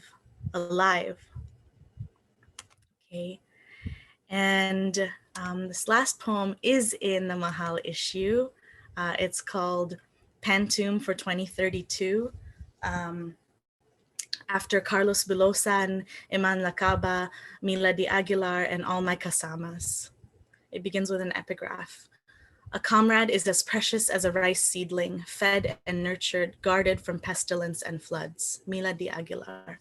[SPEAKER 4] Okay, and this last poem is in the Mahal issue. It's called Pantoum for 2032. after Carlos Bilosan, Iman Lacaba, Mila de Aguilar, and all my kasamas. It begins with an epigraph. A comrade is as precious as a rice seedling, fed and nurtured, guarded from pestilence and floods. Mila de Aguilar.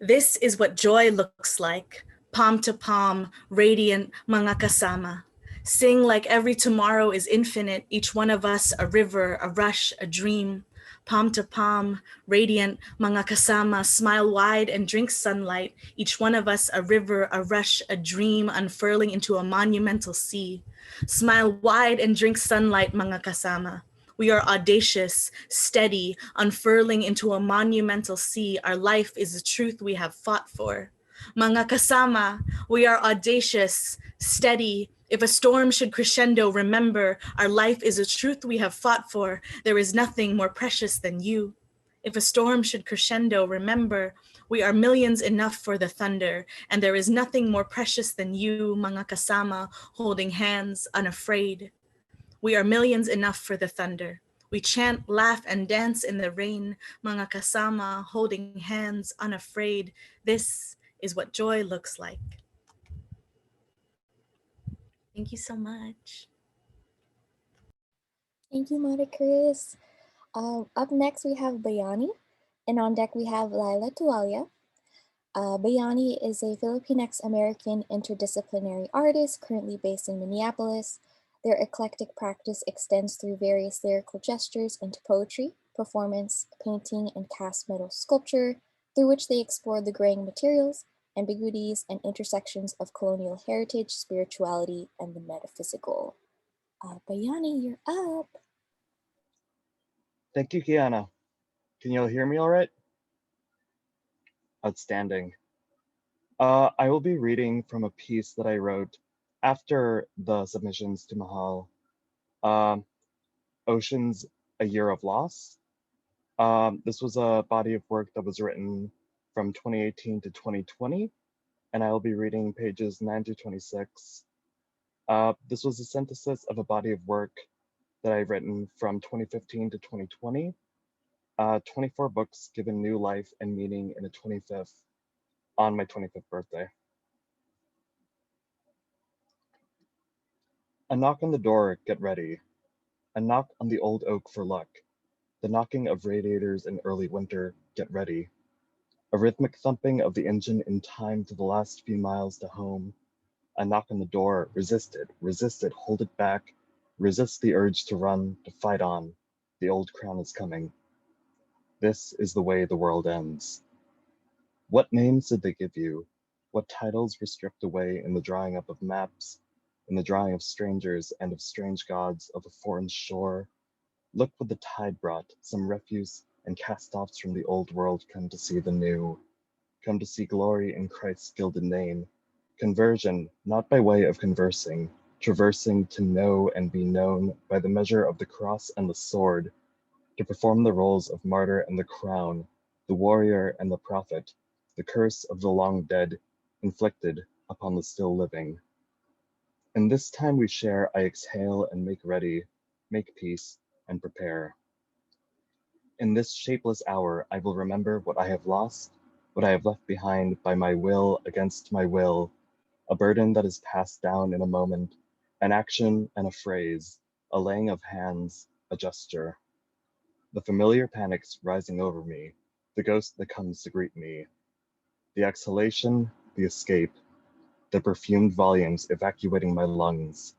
[SPEAKER 4] This is what joy looks like, palm to palm, radiant, mga kasama. Sing like every tomorrow is infinite, each one of us a river, a rush, a dream. Palm to palm, radiant, mga kasama, smile wide and drink sunlight, each one of us a river, a rush, a dream, unfurling into a monumental sea. Smile wide and drink sunlight, mga kasama. We are audacious, steady, unfurling into a monumental sea. Our life is the truth we have fought for. Mga kasama, we are audacious, steady. If a storm should crescendo, remember, our life is a truth we have fought for. There is nothing more precious than you. If a storm should crescendo, remember, we are millions enough for the thunder, and there is nothing more precious than you, mga kasama, holding hands, unafraid. We are millions enough for the thunder. We chant, laugh, and dance in the rain, mga kasama, holding hands, unafraid. This is what joy looks like. Thank you so much.
[SPEAKER 1] Thank you, Mother Chris. Up next, we have Bayani, and on deck, we have Laila Tualia. Bayani is a Filipinx-American interdisciplinary artist currently based in Minneapolis. Their eclectic practice extends through various lyrical gestures into poetry, performance, painting, and cast metal sculpture, through which they explore the graying materials, ambiguities, and intersections of colonial heritage, spirituality, and the metaphysical. Bayani, you're up.
[SPEAKER 10] Thank you, Kiana. Can you all hear me all right? Outstanding. I will be reading from a piece that I wrote after the submissions to Mahal, Oceans, A Year of Loss. This was a body of work that was written from 2018 to 2020, and I will be reading pages 9 to 26. This was a synthesis of a body of work that I've written from 2015 to 2020. 24 books given new life and meaning in on my 25th birthday. A knock on the door, get ready. A knock on the old oak for luck. The knocking of radiators in early winter, get ready. A rhythmic thumping of the engine in time to the last few miles to home. A knock on the door, resist it, hold it back. Resist the urge to run, to fight on. The old crown is coming. This is the way the world ends. What names did they give you? What titles were stripped away in the drawing up of maps, in the drawing of strangers and of strange gods of a foreign shore? Look what the tide brought, some refuse and cast-offs from the old world come to see the new, come to see glory in Christ's gilded name. Conversion, not by way of conversing, traversing to know and be known by the measure of the cross and the sword, to perform the roles of martyr and the crown, the warrior and the prophet, the curse of the long dead inflicted upon the still living. In this time we share, I exhale and make ready, make peace and prepare. In this shapeless hour, I will remember what I have lost, what I have left behind by my will against my will, a burden that is passed down in a moment, an action and a phrase, a laying of hands, a gesture. The familiar panics rising over me, the ghost that comes to greet me, the exhalation, the escape, the perfumed volumes evacuating my lungs.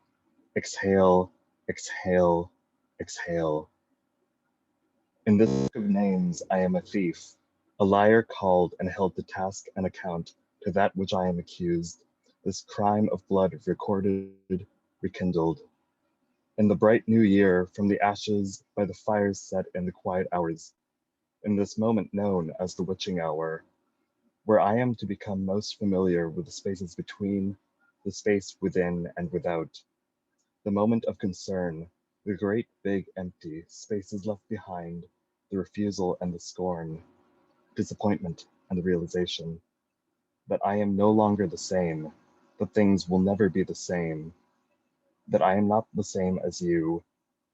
[SPEAKER 10] Exhale, exhale, exhale. In this book of names, I am a thief, a liar called and held to task and account to that which I am accused, this crime of blood recorded, rekindled. In the bright new year, from the ashes by the fires set in the quiet hours, in this moment known as the witching hour, where I am to become most familiar with the spaces between, the space within and without, the moment of concern, the great big empty spaces left behind, the refusal and the scorn, disappointment and the realization that I am no longer the same, that things will never be the same, that I am not the same as you,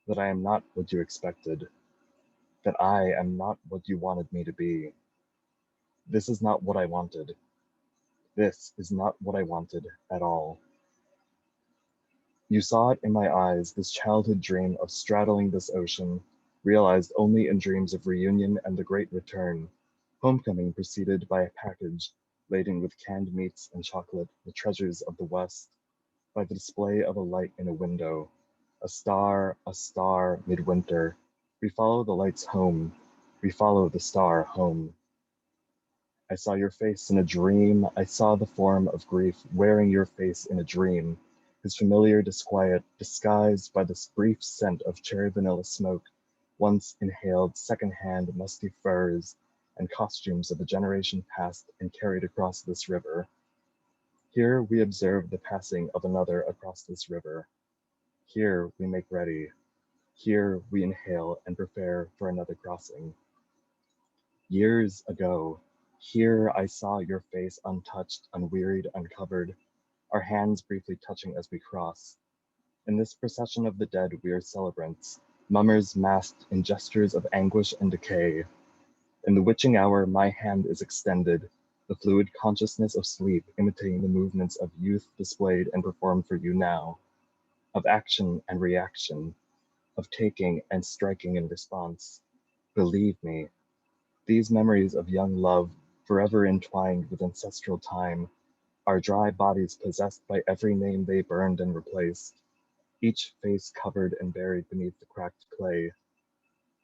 [SPEAKER 10] that I am not what you expected, that I am not what you wanted me to be. This is not what I wanted. This is not what I wanted at all. You saw it in my eyes, this childhood dream of straddling this ocean, realized only in dreams of reunion and the great return. Homecoming preceded by a package laden with canned meats and chocolate, the treasures of the West, by the display of a light in a window. A star, midwinter. We follow the lights home. We follow the star home. I saw your face in a dream. I saw the form of grief wearing your face in a dream. His familiar disquiet disguised by this brief scent of cherry vanilla smoke, once inhaled secondhand musty furs and costumes of a generation past and carried across this river. Here we observe the passing of another across this river. Here we make ready. Here we inhale and prepare for another crossing. Years ago, here I saw your face untouched, unwearied, uncovered, our hands briefly touching as we cross. In this procession of the dead, we are celebrants, mummers masked in gestures of anguish and decay. In the witching hour, my hand is extended, the fluid consciousness of sleep imitating the movements of youth displayed and performed for you now, of action and reaction, of taking and striking in response. Believe me, these memories of young love, forever entwined with ancestral time, our dry bodies possessed by every name they burned and replaced, each face covered and buried beneath the cracked clay.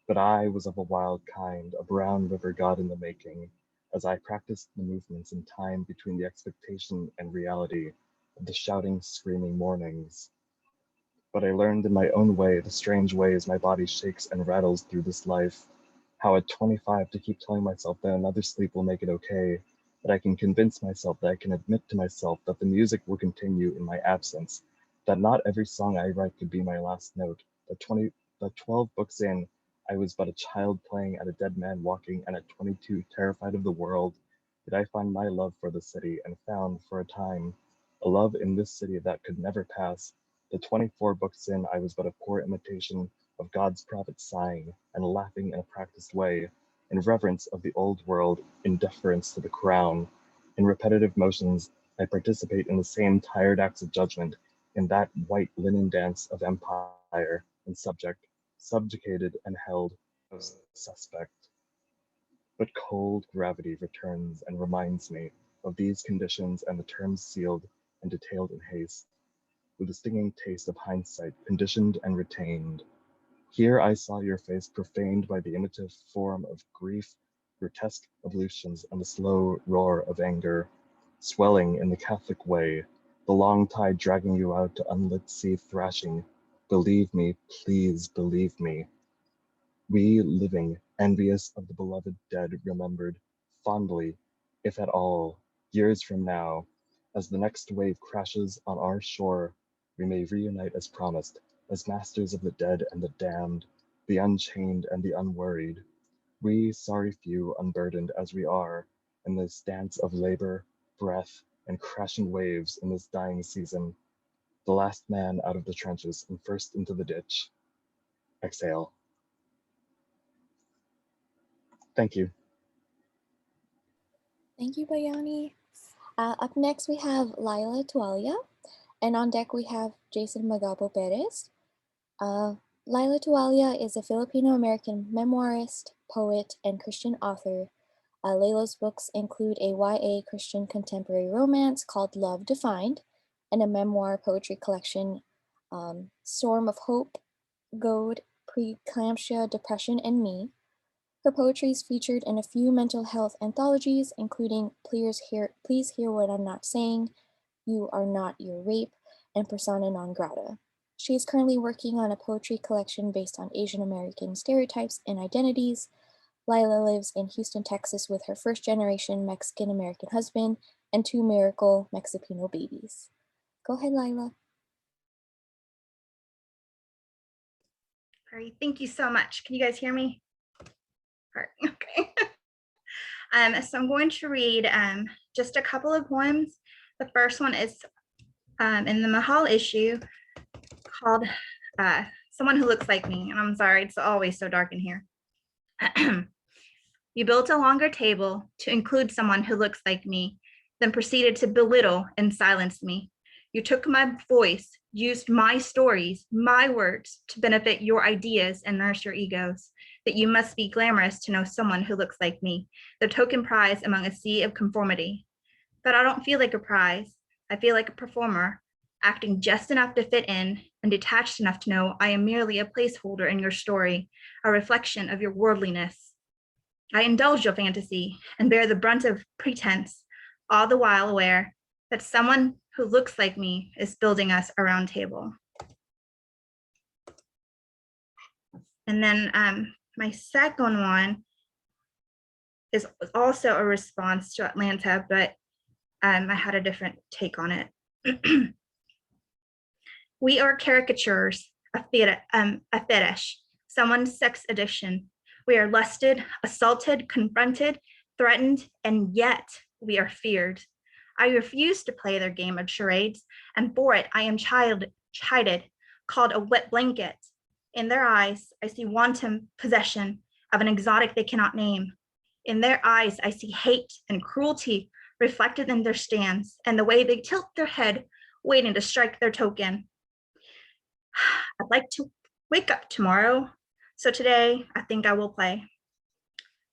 [SPEAKER 10] But I was of a wild kind, a brown river god in the making, as I practiced the movements in time between the expectation and reality of the shouting, screaming mornings. But I learned in my own way the strange ways my body shakes and rattles through this life, how at 25 to keep telling myself that another sleep will make it okay, that I can convince myself, that I can admit to myself that the music will continue in my absence, that not every song I write could be my last note, that 12 books in, I was but a child playing at a dead man walking, and at 22, terrified of the world, did I find my love for the city, and found, for a time, a love in this city that could never pass. The 24 books in, I was but a poor imitation of God's prophet sighing and laughing in a practiced way, in reverence of the old world, in deference to the crown. In repetitive motions, I participate in the same tired acts of judgment, in that white linen dance of empire and subject, subjugated and held as suspect. But cold gravity returns and reminds me of these conditions and the terms sealed and detailed in haste, with a stinging taste of hindsight, conditioned and retained. Here I saw your face profaned by the imitative form of grief, grotesque evolutions, and the slow roar of anger, swelling in the Catholic way, the long tide dragging you out to unlit sea thrashing. Believe me, please believe me. We living, envious of the beloved dead, remembered fondly, if at all, years from now, as the next wave crashes on our shore, we may reunite as promised, as masters of the dead and the damned, the unchained and the unworried. We sorry few, unburdened as we are, in this dance of labor, breath, and crashing waves in this dying season, the last man out of the trenches and first into the ditch. Exhale. Thank you.
[SPEAKER 1] Thank you, Bayani. Up next, we have Laila Tualia, and on deck we have Jason Magapo Perez. Laila Tualia is a Filipino-American memoirist, poet, and Christian author. Laila's books include a YA Christian contemporary romance called Love Defined, and a memoir poetry collection, Storm of Hope, Goad, Preeclampsia, Depression, and Me. Her poetry is featured in a few mental health anthologies, including Please Hear What I'm Not Saying, You Are Not Your Rape, and Persona Non Grata. She is currently working on a poetry collection based on Asian American stereotypes and identities. Laila lives in Houston, Texas with her first-generation Mexican-American husband and 2 miracle Mexipino babies. Go ahead, Laila.
[SPEAKER 11] Great, thank you so much. Can you guys hear me? Okay. So I'm going to read just a couple of poems. The first one is in the Mahal issue called Someone Who Looks Like Me. And I'm sorry, it's always so dark in here. You built a longer table to include someone who looks like me, then proceeded to belittle and silence me. You took my voice, used my stories, my words to benefit your ideas and nurse your egos, that you must be glamorous to know someone who looks like me, the token prize among a sea of conformity. But I don't feel like a prize. I feel like a performer, acting just enough to fit in and detached enough to know I am merely a placeholder in your story, a reflection of your worldliness. I indulge your fantasy and bear the brunt of pretense, all the while aware that someone who looks like me is building us a round table. And then my second one is also a response to Atlanta, but I had a different take on it. We are caricatures, a fetish, someone's sex addiction. We are lusted, assaulted, confronted, threatened, and yet we are feared. I refuse to play their game of charades, and for it I am chided, called a wet blanket. In their eyes, I see wanton possession of an exotic they cannot name. In their eyes, I see hate and cruelty reflected in their stance and the way they tilt their head, waiting to strike their token. I'd like to wake up tomorrow, so today I think I will play.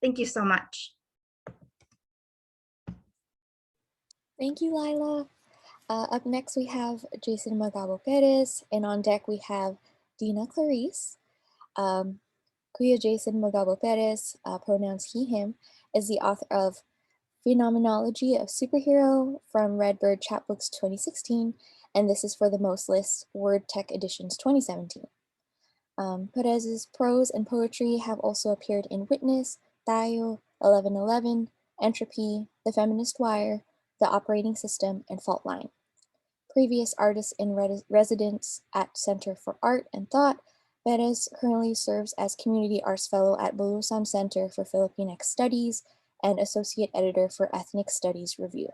[SPEAKER 11] Thank you so much.
[SPEAKER 1] Thank you, Lila. Up next, we have Jason Magabo Perez, and on deck we have Dina Clarice. Kuya Jason Magabo Perez, pronouns he, him, is the author of Phenomenology of Superhero from Redbird Chapbooks 2016, and this is for the Most List Word Tech Editions 2017. Perez's prose and poetry have also appeared in Witness, Tayo, 1111, Entropy, The Feminist Wire, The Operating System, and Fault Line. Previous artist in residence at Center for Art and Thought, Perez currently serves as Community Arts Fellow at Bulusan Center for Filipinx Studies and Associate Editor for Ethnic Studies Review.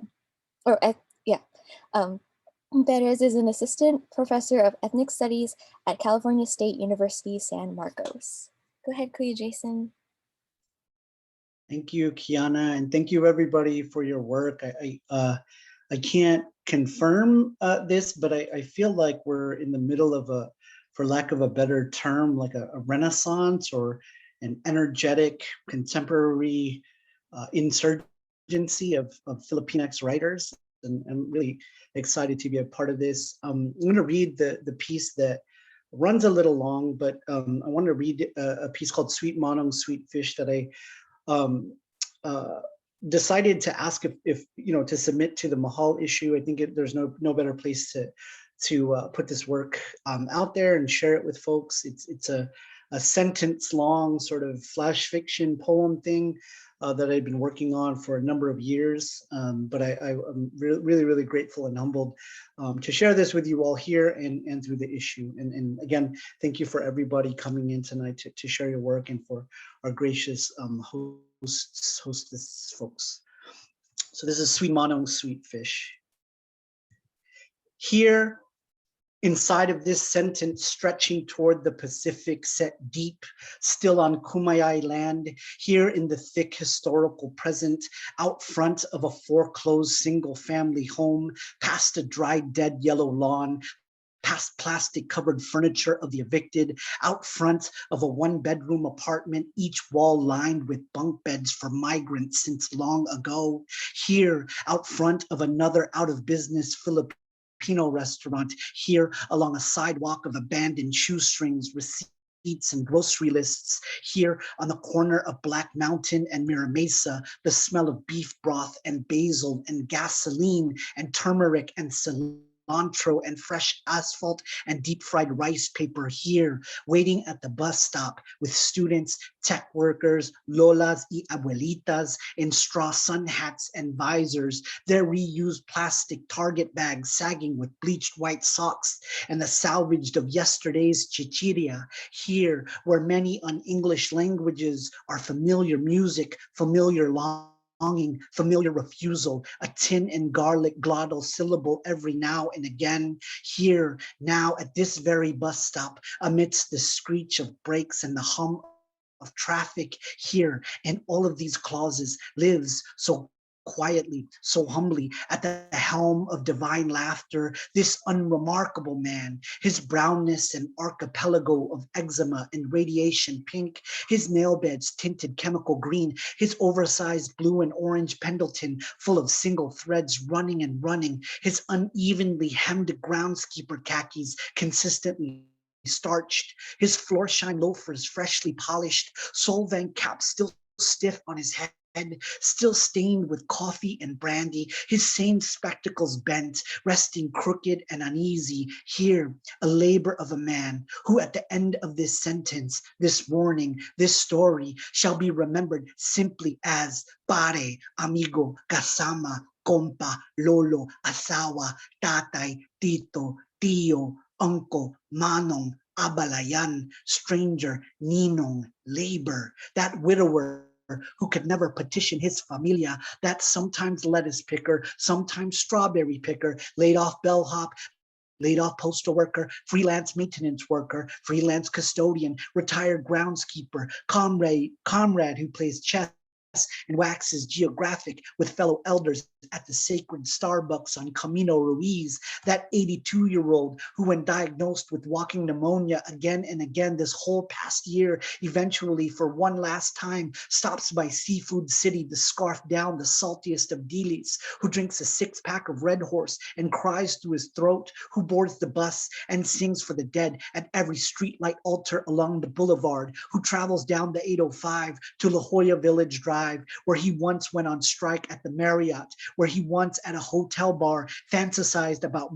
[SPEAKER 1] Perez is an Assistant Professor of Ethnic Studies at California State University, San Marcos. Go ahead, Kuya Jason.
[SPEAKER 12] Thank you, Kiana, and thank you everybody for your work. I can't confirm this, but I feel like we're in the middle of a, for lack of a better term, like a renaissance or an energetic contemporary insurgency of Filipinx writers. And I'm really excited to be a part of this. I'm going to read the piece that runs a little long, but I want to read a piece called Sweet Manong, Sweet Fish that I decided to ask if you know, to submit to the Mahal issue. I think there's no better place to put this work out there and share it with folks. It's a sentence long sort of flash fiction poem thing that I've been working on for a number of years. But I'm really grateful and humbled to share this with you all here and through the issue. And again, thank you for everybody coming in tonight to share your work, and for our gracious hostess folks. So this is Sweet Manong, Sweet Fish. Here, inside of this sentence, stretching toward the Pacific, set deep, still on Kumayai land, here in the thick historical present, out front of a foreclosed single-family home, past a dried dead yellow lawn, past plastic covered furniture of the evicted, out front of a one-bedroom apartment, each wall lined with bunk beds for migrants since long ago. Here, out front of another out-of-business Filipino restaurant, here along a sidewalk of abandoned shoestrings, receipts and grocery lists, here on the corner of Black Mountain and Mira Mesa, the smell of beef broth and basil and gasoline and turmeric and cilantro and fresh asphalt and deep fried rice paper, here waiting at the bus stop with students, tech workers, lolas y abuelitas in straw sun hats and visors, their reused plastic Target bags sagging with bleached white socks and the salvaged of yesterday's chichiria, here where many un-English languages are familiar music, familiar longing, familiar refusal, a tin and garlic glottal syllable every now and again. Here, now at this very bus stop, amidst the screech of brakes and the hum of traffic here, and all of these clauses lives so quietly, so humbly at the helm of divine laughter, this unremarkable man, his brownness and archipelago of eczema and radiation pink, his nail beds tinted chemical green, his oversized blue and orange Pendleton full of single threads running and running, his unevenly hemmed groundskeeper khakis consistently starched, his floor shine loafers freshly polished, solvang cap still stiff on his head, still stained with coffee and brandy, his same spectacles bent, resting crooked and uneasy. Here, a labor of a man who at the end of this sentence, this warning, this story shall be remembered simply as pare, amigo, kasama, compa, lolo, asawa, tatay, tito, tío, uncle, manong, abalayan, stranger, ninong, labor, that widower who could never petition his familia, that sometimes lettuce picker, sometimes strawberry picker, laid off bellhop, laid off postal worker, freelance maintenance worker, freelance custodian, retired groundskeeper, comrade who plays chess and waxes geographic with fellow elders at the sacred Starbucks on Camino Ruiz, that 82-year-old who, when diagnosed with walking pneumonia again and again this whole past year, eventually for one last time stops by Seafood City to scarf down the saltiest of delis, who drinks a six-pack of Red Horse and cries through his throat, who boards the bus and sings for the dead at every streetlight altar along the boulevard, who travels down the 805 to La Jolla Village Drive, where he once went on strike at the Marriott, where he once at a hotel bar fantasized about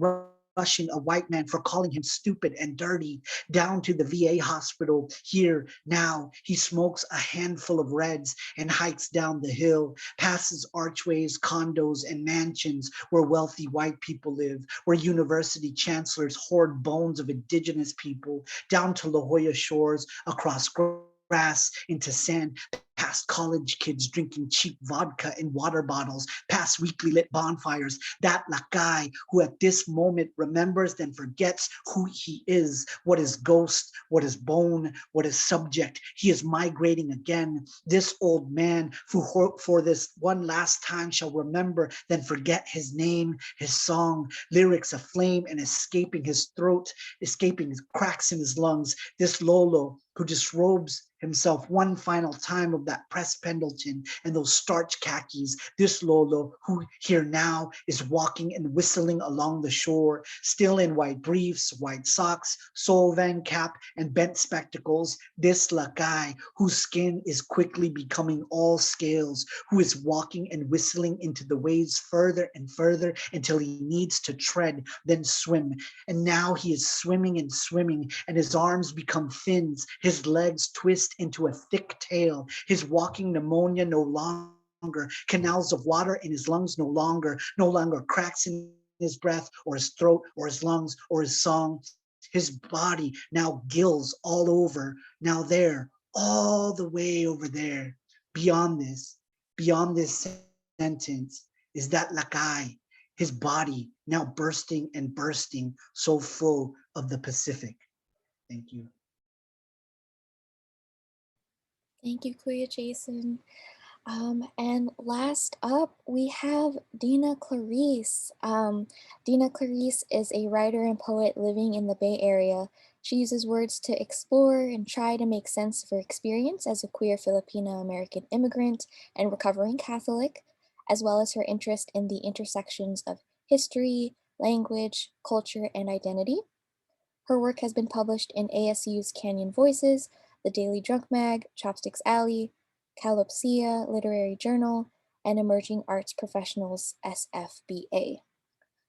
[SPEAKER 12] rushing a white man for calling him stupid and dirty, down to the VA hospital. Here, now, he smokes a handful of Reds and hikes down the hill, passes archways, condos, and mansions where wealthy white people live, where university chancellors hoard bones of indigenous people, down to La Jolla shores, across grass into sand, past college kids drinking cheap vodka in water bottles, past weekly lit bonfires, that Lakay who at this moment remembers then forgets who he is, what is ghost, what is bone, what is subject. He is migrating again. This old man who for this one last time shall remember, then forget his name, his song, lyrics aflame and escaping his throat, escaping cracks in his lungs. This Lolo who disrobes himself one final time of that pressed Pendleton and those starch khakis. This Lolo, who here now is walking and whistling along the shore, still in white briefs, white socks, solvang cap, and bent spectacles. This Lakay, whose skin is quickly becoming all scales, who is walking and whistling into the waves further and further until he needs to tread, then swim. And now he is swimming and swimming, and his arms become fins, his legs twist into a thick tail, his walking pneumonia no longer, canals of water in his lungs no longer cracks in his breath or his throat or his lungs or his song. His body now gills all over, now there, all the way over there. Beyond this sentence is that Lakay, his body now bursting and bursting, so full of the Pacific. Thank you.
[SPEAKER 1] Thank you, Kuya Jason. And last up, we have Dina Clarice. Dina Clarice is a writer and poet living in the Bay Area. She uses words to explore and try to make sense of her experience as a queer Filipino-American immigrant and recovering Catholic, as well as her interest in the intersections of history, language, culture, and identity. Her work has been published in ASU's Canyon Voices, The Daily Drunk Mag, Chopsticks Alley, Calopsia Literary Journal, and Emerging Arts Professionals SFBA.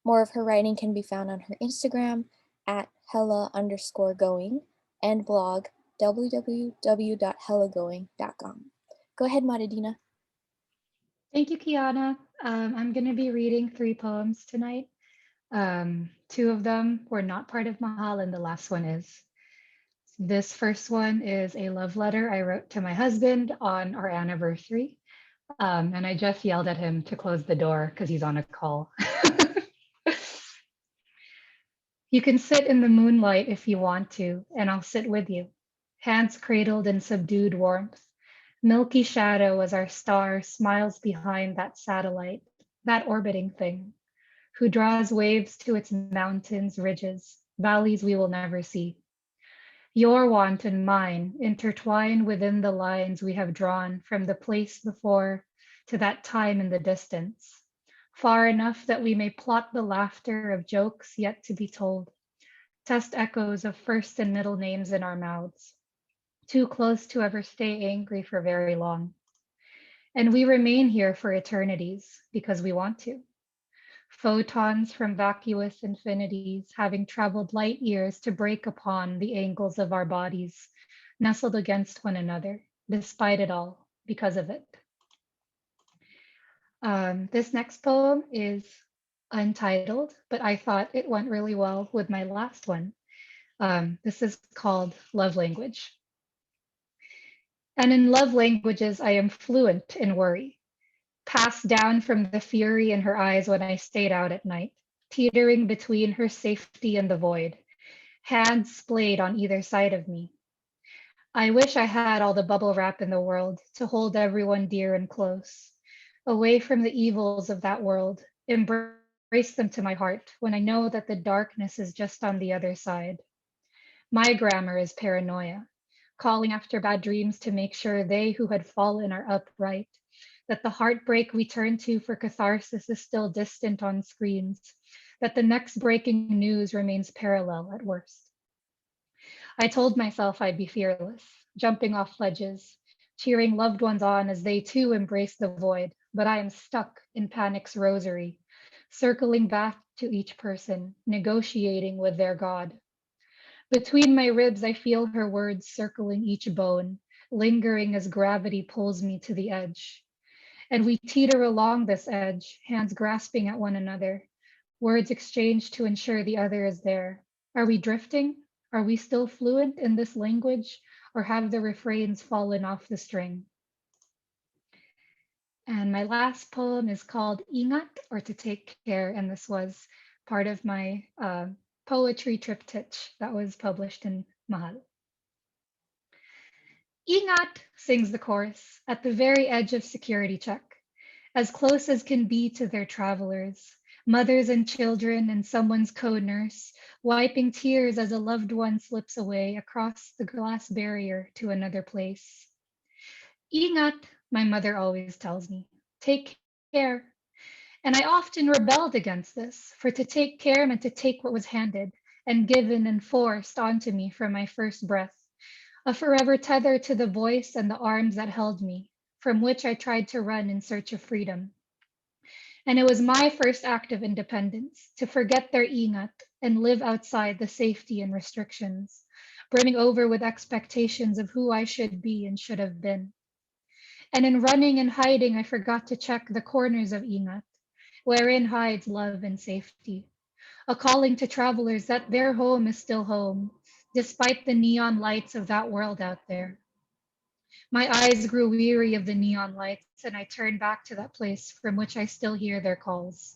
[SPEAKER 1] More of her writing can be found on her Instagram at hella_going and blog www.hellagoing.com. Go ahead, Maridina.
[SPEAKER 13] Thank you, Kiana. I'm going to be reading 3 poems tonight. 2 of them were not part of Mahal, and the last one is. This first one is a love letter I wrote to my husband on our anniversary. And I just yelled at him to close the door because he's on a call. You can sit in the moonlight if you want to, and I'll sit with you. hands cradled in subdued warmth. Milky shadow as our star smiles behind that satellite, that orbiting thing, who draws waves to its mountains, ridges, valleys we will never see. Your want and mine intertwine within the lines we have drawn from the place before to that time in the distance, far enough that we may plot the laughter of jokes yet to be told, test echoes of first and middle names in our mouths, too close to ever stay angry for very long. And we remain here for eternities because we want to. Photons from vacuous infinities having traveled light years to break upon the angles of our bodies, nestled against one another, despite it all, because of it. This next poem is untitled, but I thought it went really well with my last one. This is called Love Language. And in love languages, I am fluent in worry, passed down from the fury in her eyes when I stayed out at night, teetering between her safety and the void, hands splayed on either side of me. I wish I had all the bubble wrap in the world to hold everyone dear and close, away from the evils of that world, embrace them to my heart when I know that the darkness is just on the other side. My grammar is paranoia, calling after bad dreams to make sure they who had fallen are upright, that the heartbreak we turn to for catharsis is still distant on screens, that the next breaking news remains parallel at worst. I told myself I'd be fearless, jumping off ledges, cheering loved ones on as they too embrace the void, but I am stuck in panic's rosary, circling back to each person, negotiating with their God. Between my ribs, I feel her words circling each bone, lingering as gravity pulls me to the edge. And we teeter along this edge, hands grasping at one another, words exchanged to ensure the other is there. Are we drifting? Are we still fluent in this language, or have the refrains fallen off the string? And my last poem is called Ingat, or To Take Care, and this was part of my poetry triptych that was published in Mahal. Ingat, sings the chorus, at the very edge of security check, as close as can be to their travelers, mothers and children and someone's co-nurse, wiping tears as a loved one slips away across the glass barrier to another place. Ingat, my mother always tells me, take care. And I often rebelled against this, for to take care meant to take what was handed and given and forced onto me from my first breath, a forever tether to the voice and the arms that held me, from which I tried to run in search of freedom. And it was my first act of independence to forget their ingat and live outside the safety and restrictions, brimming over with expectations of who I should be and should have been. And in running and hiding, I forgot to check the corners of ingat, wherein hides love and safety, a calling to travelers that their home is still home, despite the neon lights of that world out there. My eyes grew weary of the neon lights, and I turned back to that place from which I still hear their calls.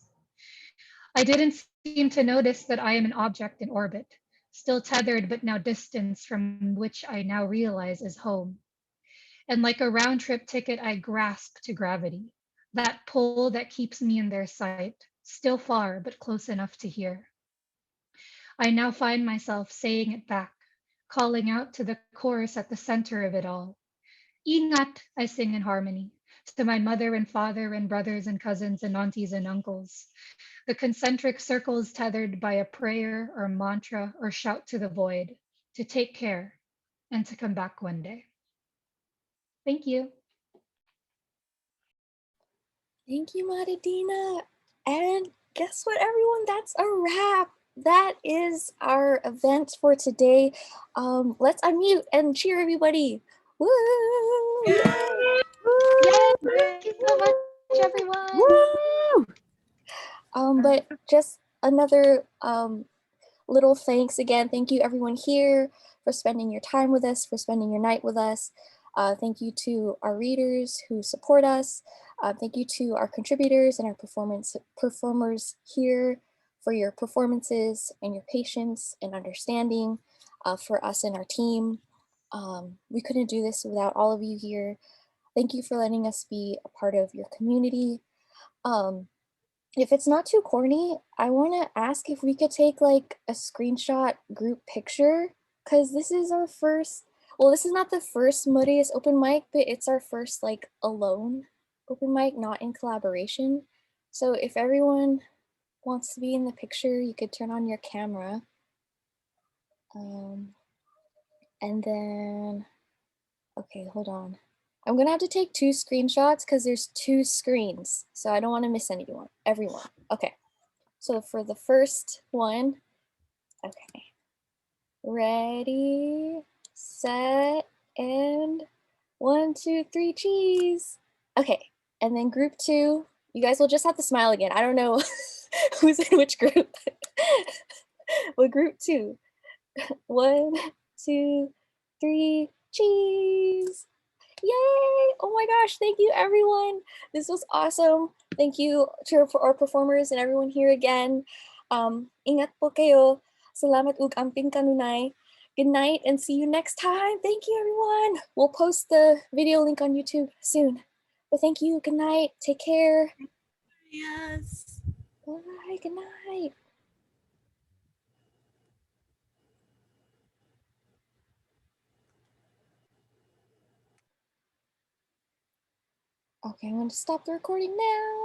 [SPEAKER 13] I didn't seem to notice that I am an object in orbit, still tethered but now distanced from which I now realize is home. And like a round trip ticket, I grasp to gravity, that pull that keeps me in their sight, still far but close enough to hear. I now find myself saying it back, calling out to the chorus at the center of it all. Ingat, I sing in harmony, to my mother and father and brothers and cousins and aunties and uncles. The concentric circles tethered by a prayer or mantra or shout to the void, to take care and to come back one day. Thank you.
[SPEAKER 1] Thank you, Maridina. And guess what, everyone? That's a wrap. That is our event for today. Let's unmute and cheer, everybody. Woo!
[SPEAKER 13] Yay! Thank you so much, everyone.
[SPEAKER 1] Woo! But just another little thanks again. Thank you, everyone here, for spending your time with us, for spending your night with us. Thank you to our readers who support us. Thank you to our contributors and our performers here for your performances and your patience and understanding for us and our team. We couldn't do this without all of you here. Thank you for letting us be a part of your community. If it's not too corny, I want to ask if we could take like a screenshot group picture, because this is our first, well, this is not the first Marías open mic, but it's our first like alone open mic, not in collaboration. So if everyone wants to be in the picture, you could turn on your camera. And then, okay, hold on. I'm gonna have to take 2 screenshots because there's 2 screens. So I don't want to miss everyone. Okay. So for the first one, okay. Ready, set, and 1, 2, 3, cheese. Okay, and then group 2, you guys will just have to smile again. I don't know who's in which group. Well, group 2. 1, 2, 3, cheese. Yay! Oh my gosh, thank you everyone. This was awesome. Thank you to our performers and everyone here again. Ingat po kayo. Salamat ug amping kanunay. Good night and see you next time. Thank you everyone. We'll post the video link on YouTube soon. But thank you. Good night. Take care.
[SPEAKER 3] Yes.
[SPEAKER 1] Bye. Good night. Okay, I'm going to stop the recording now.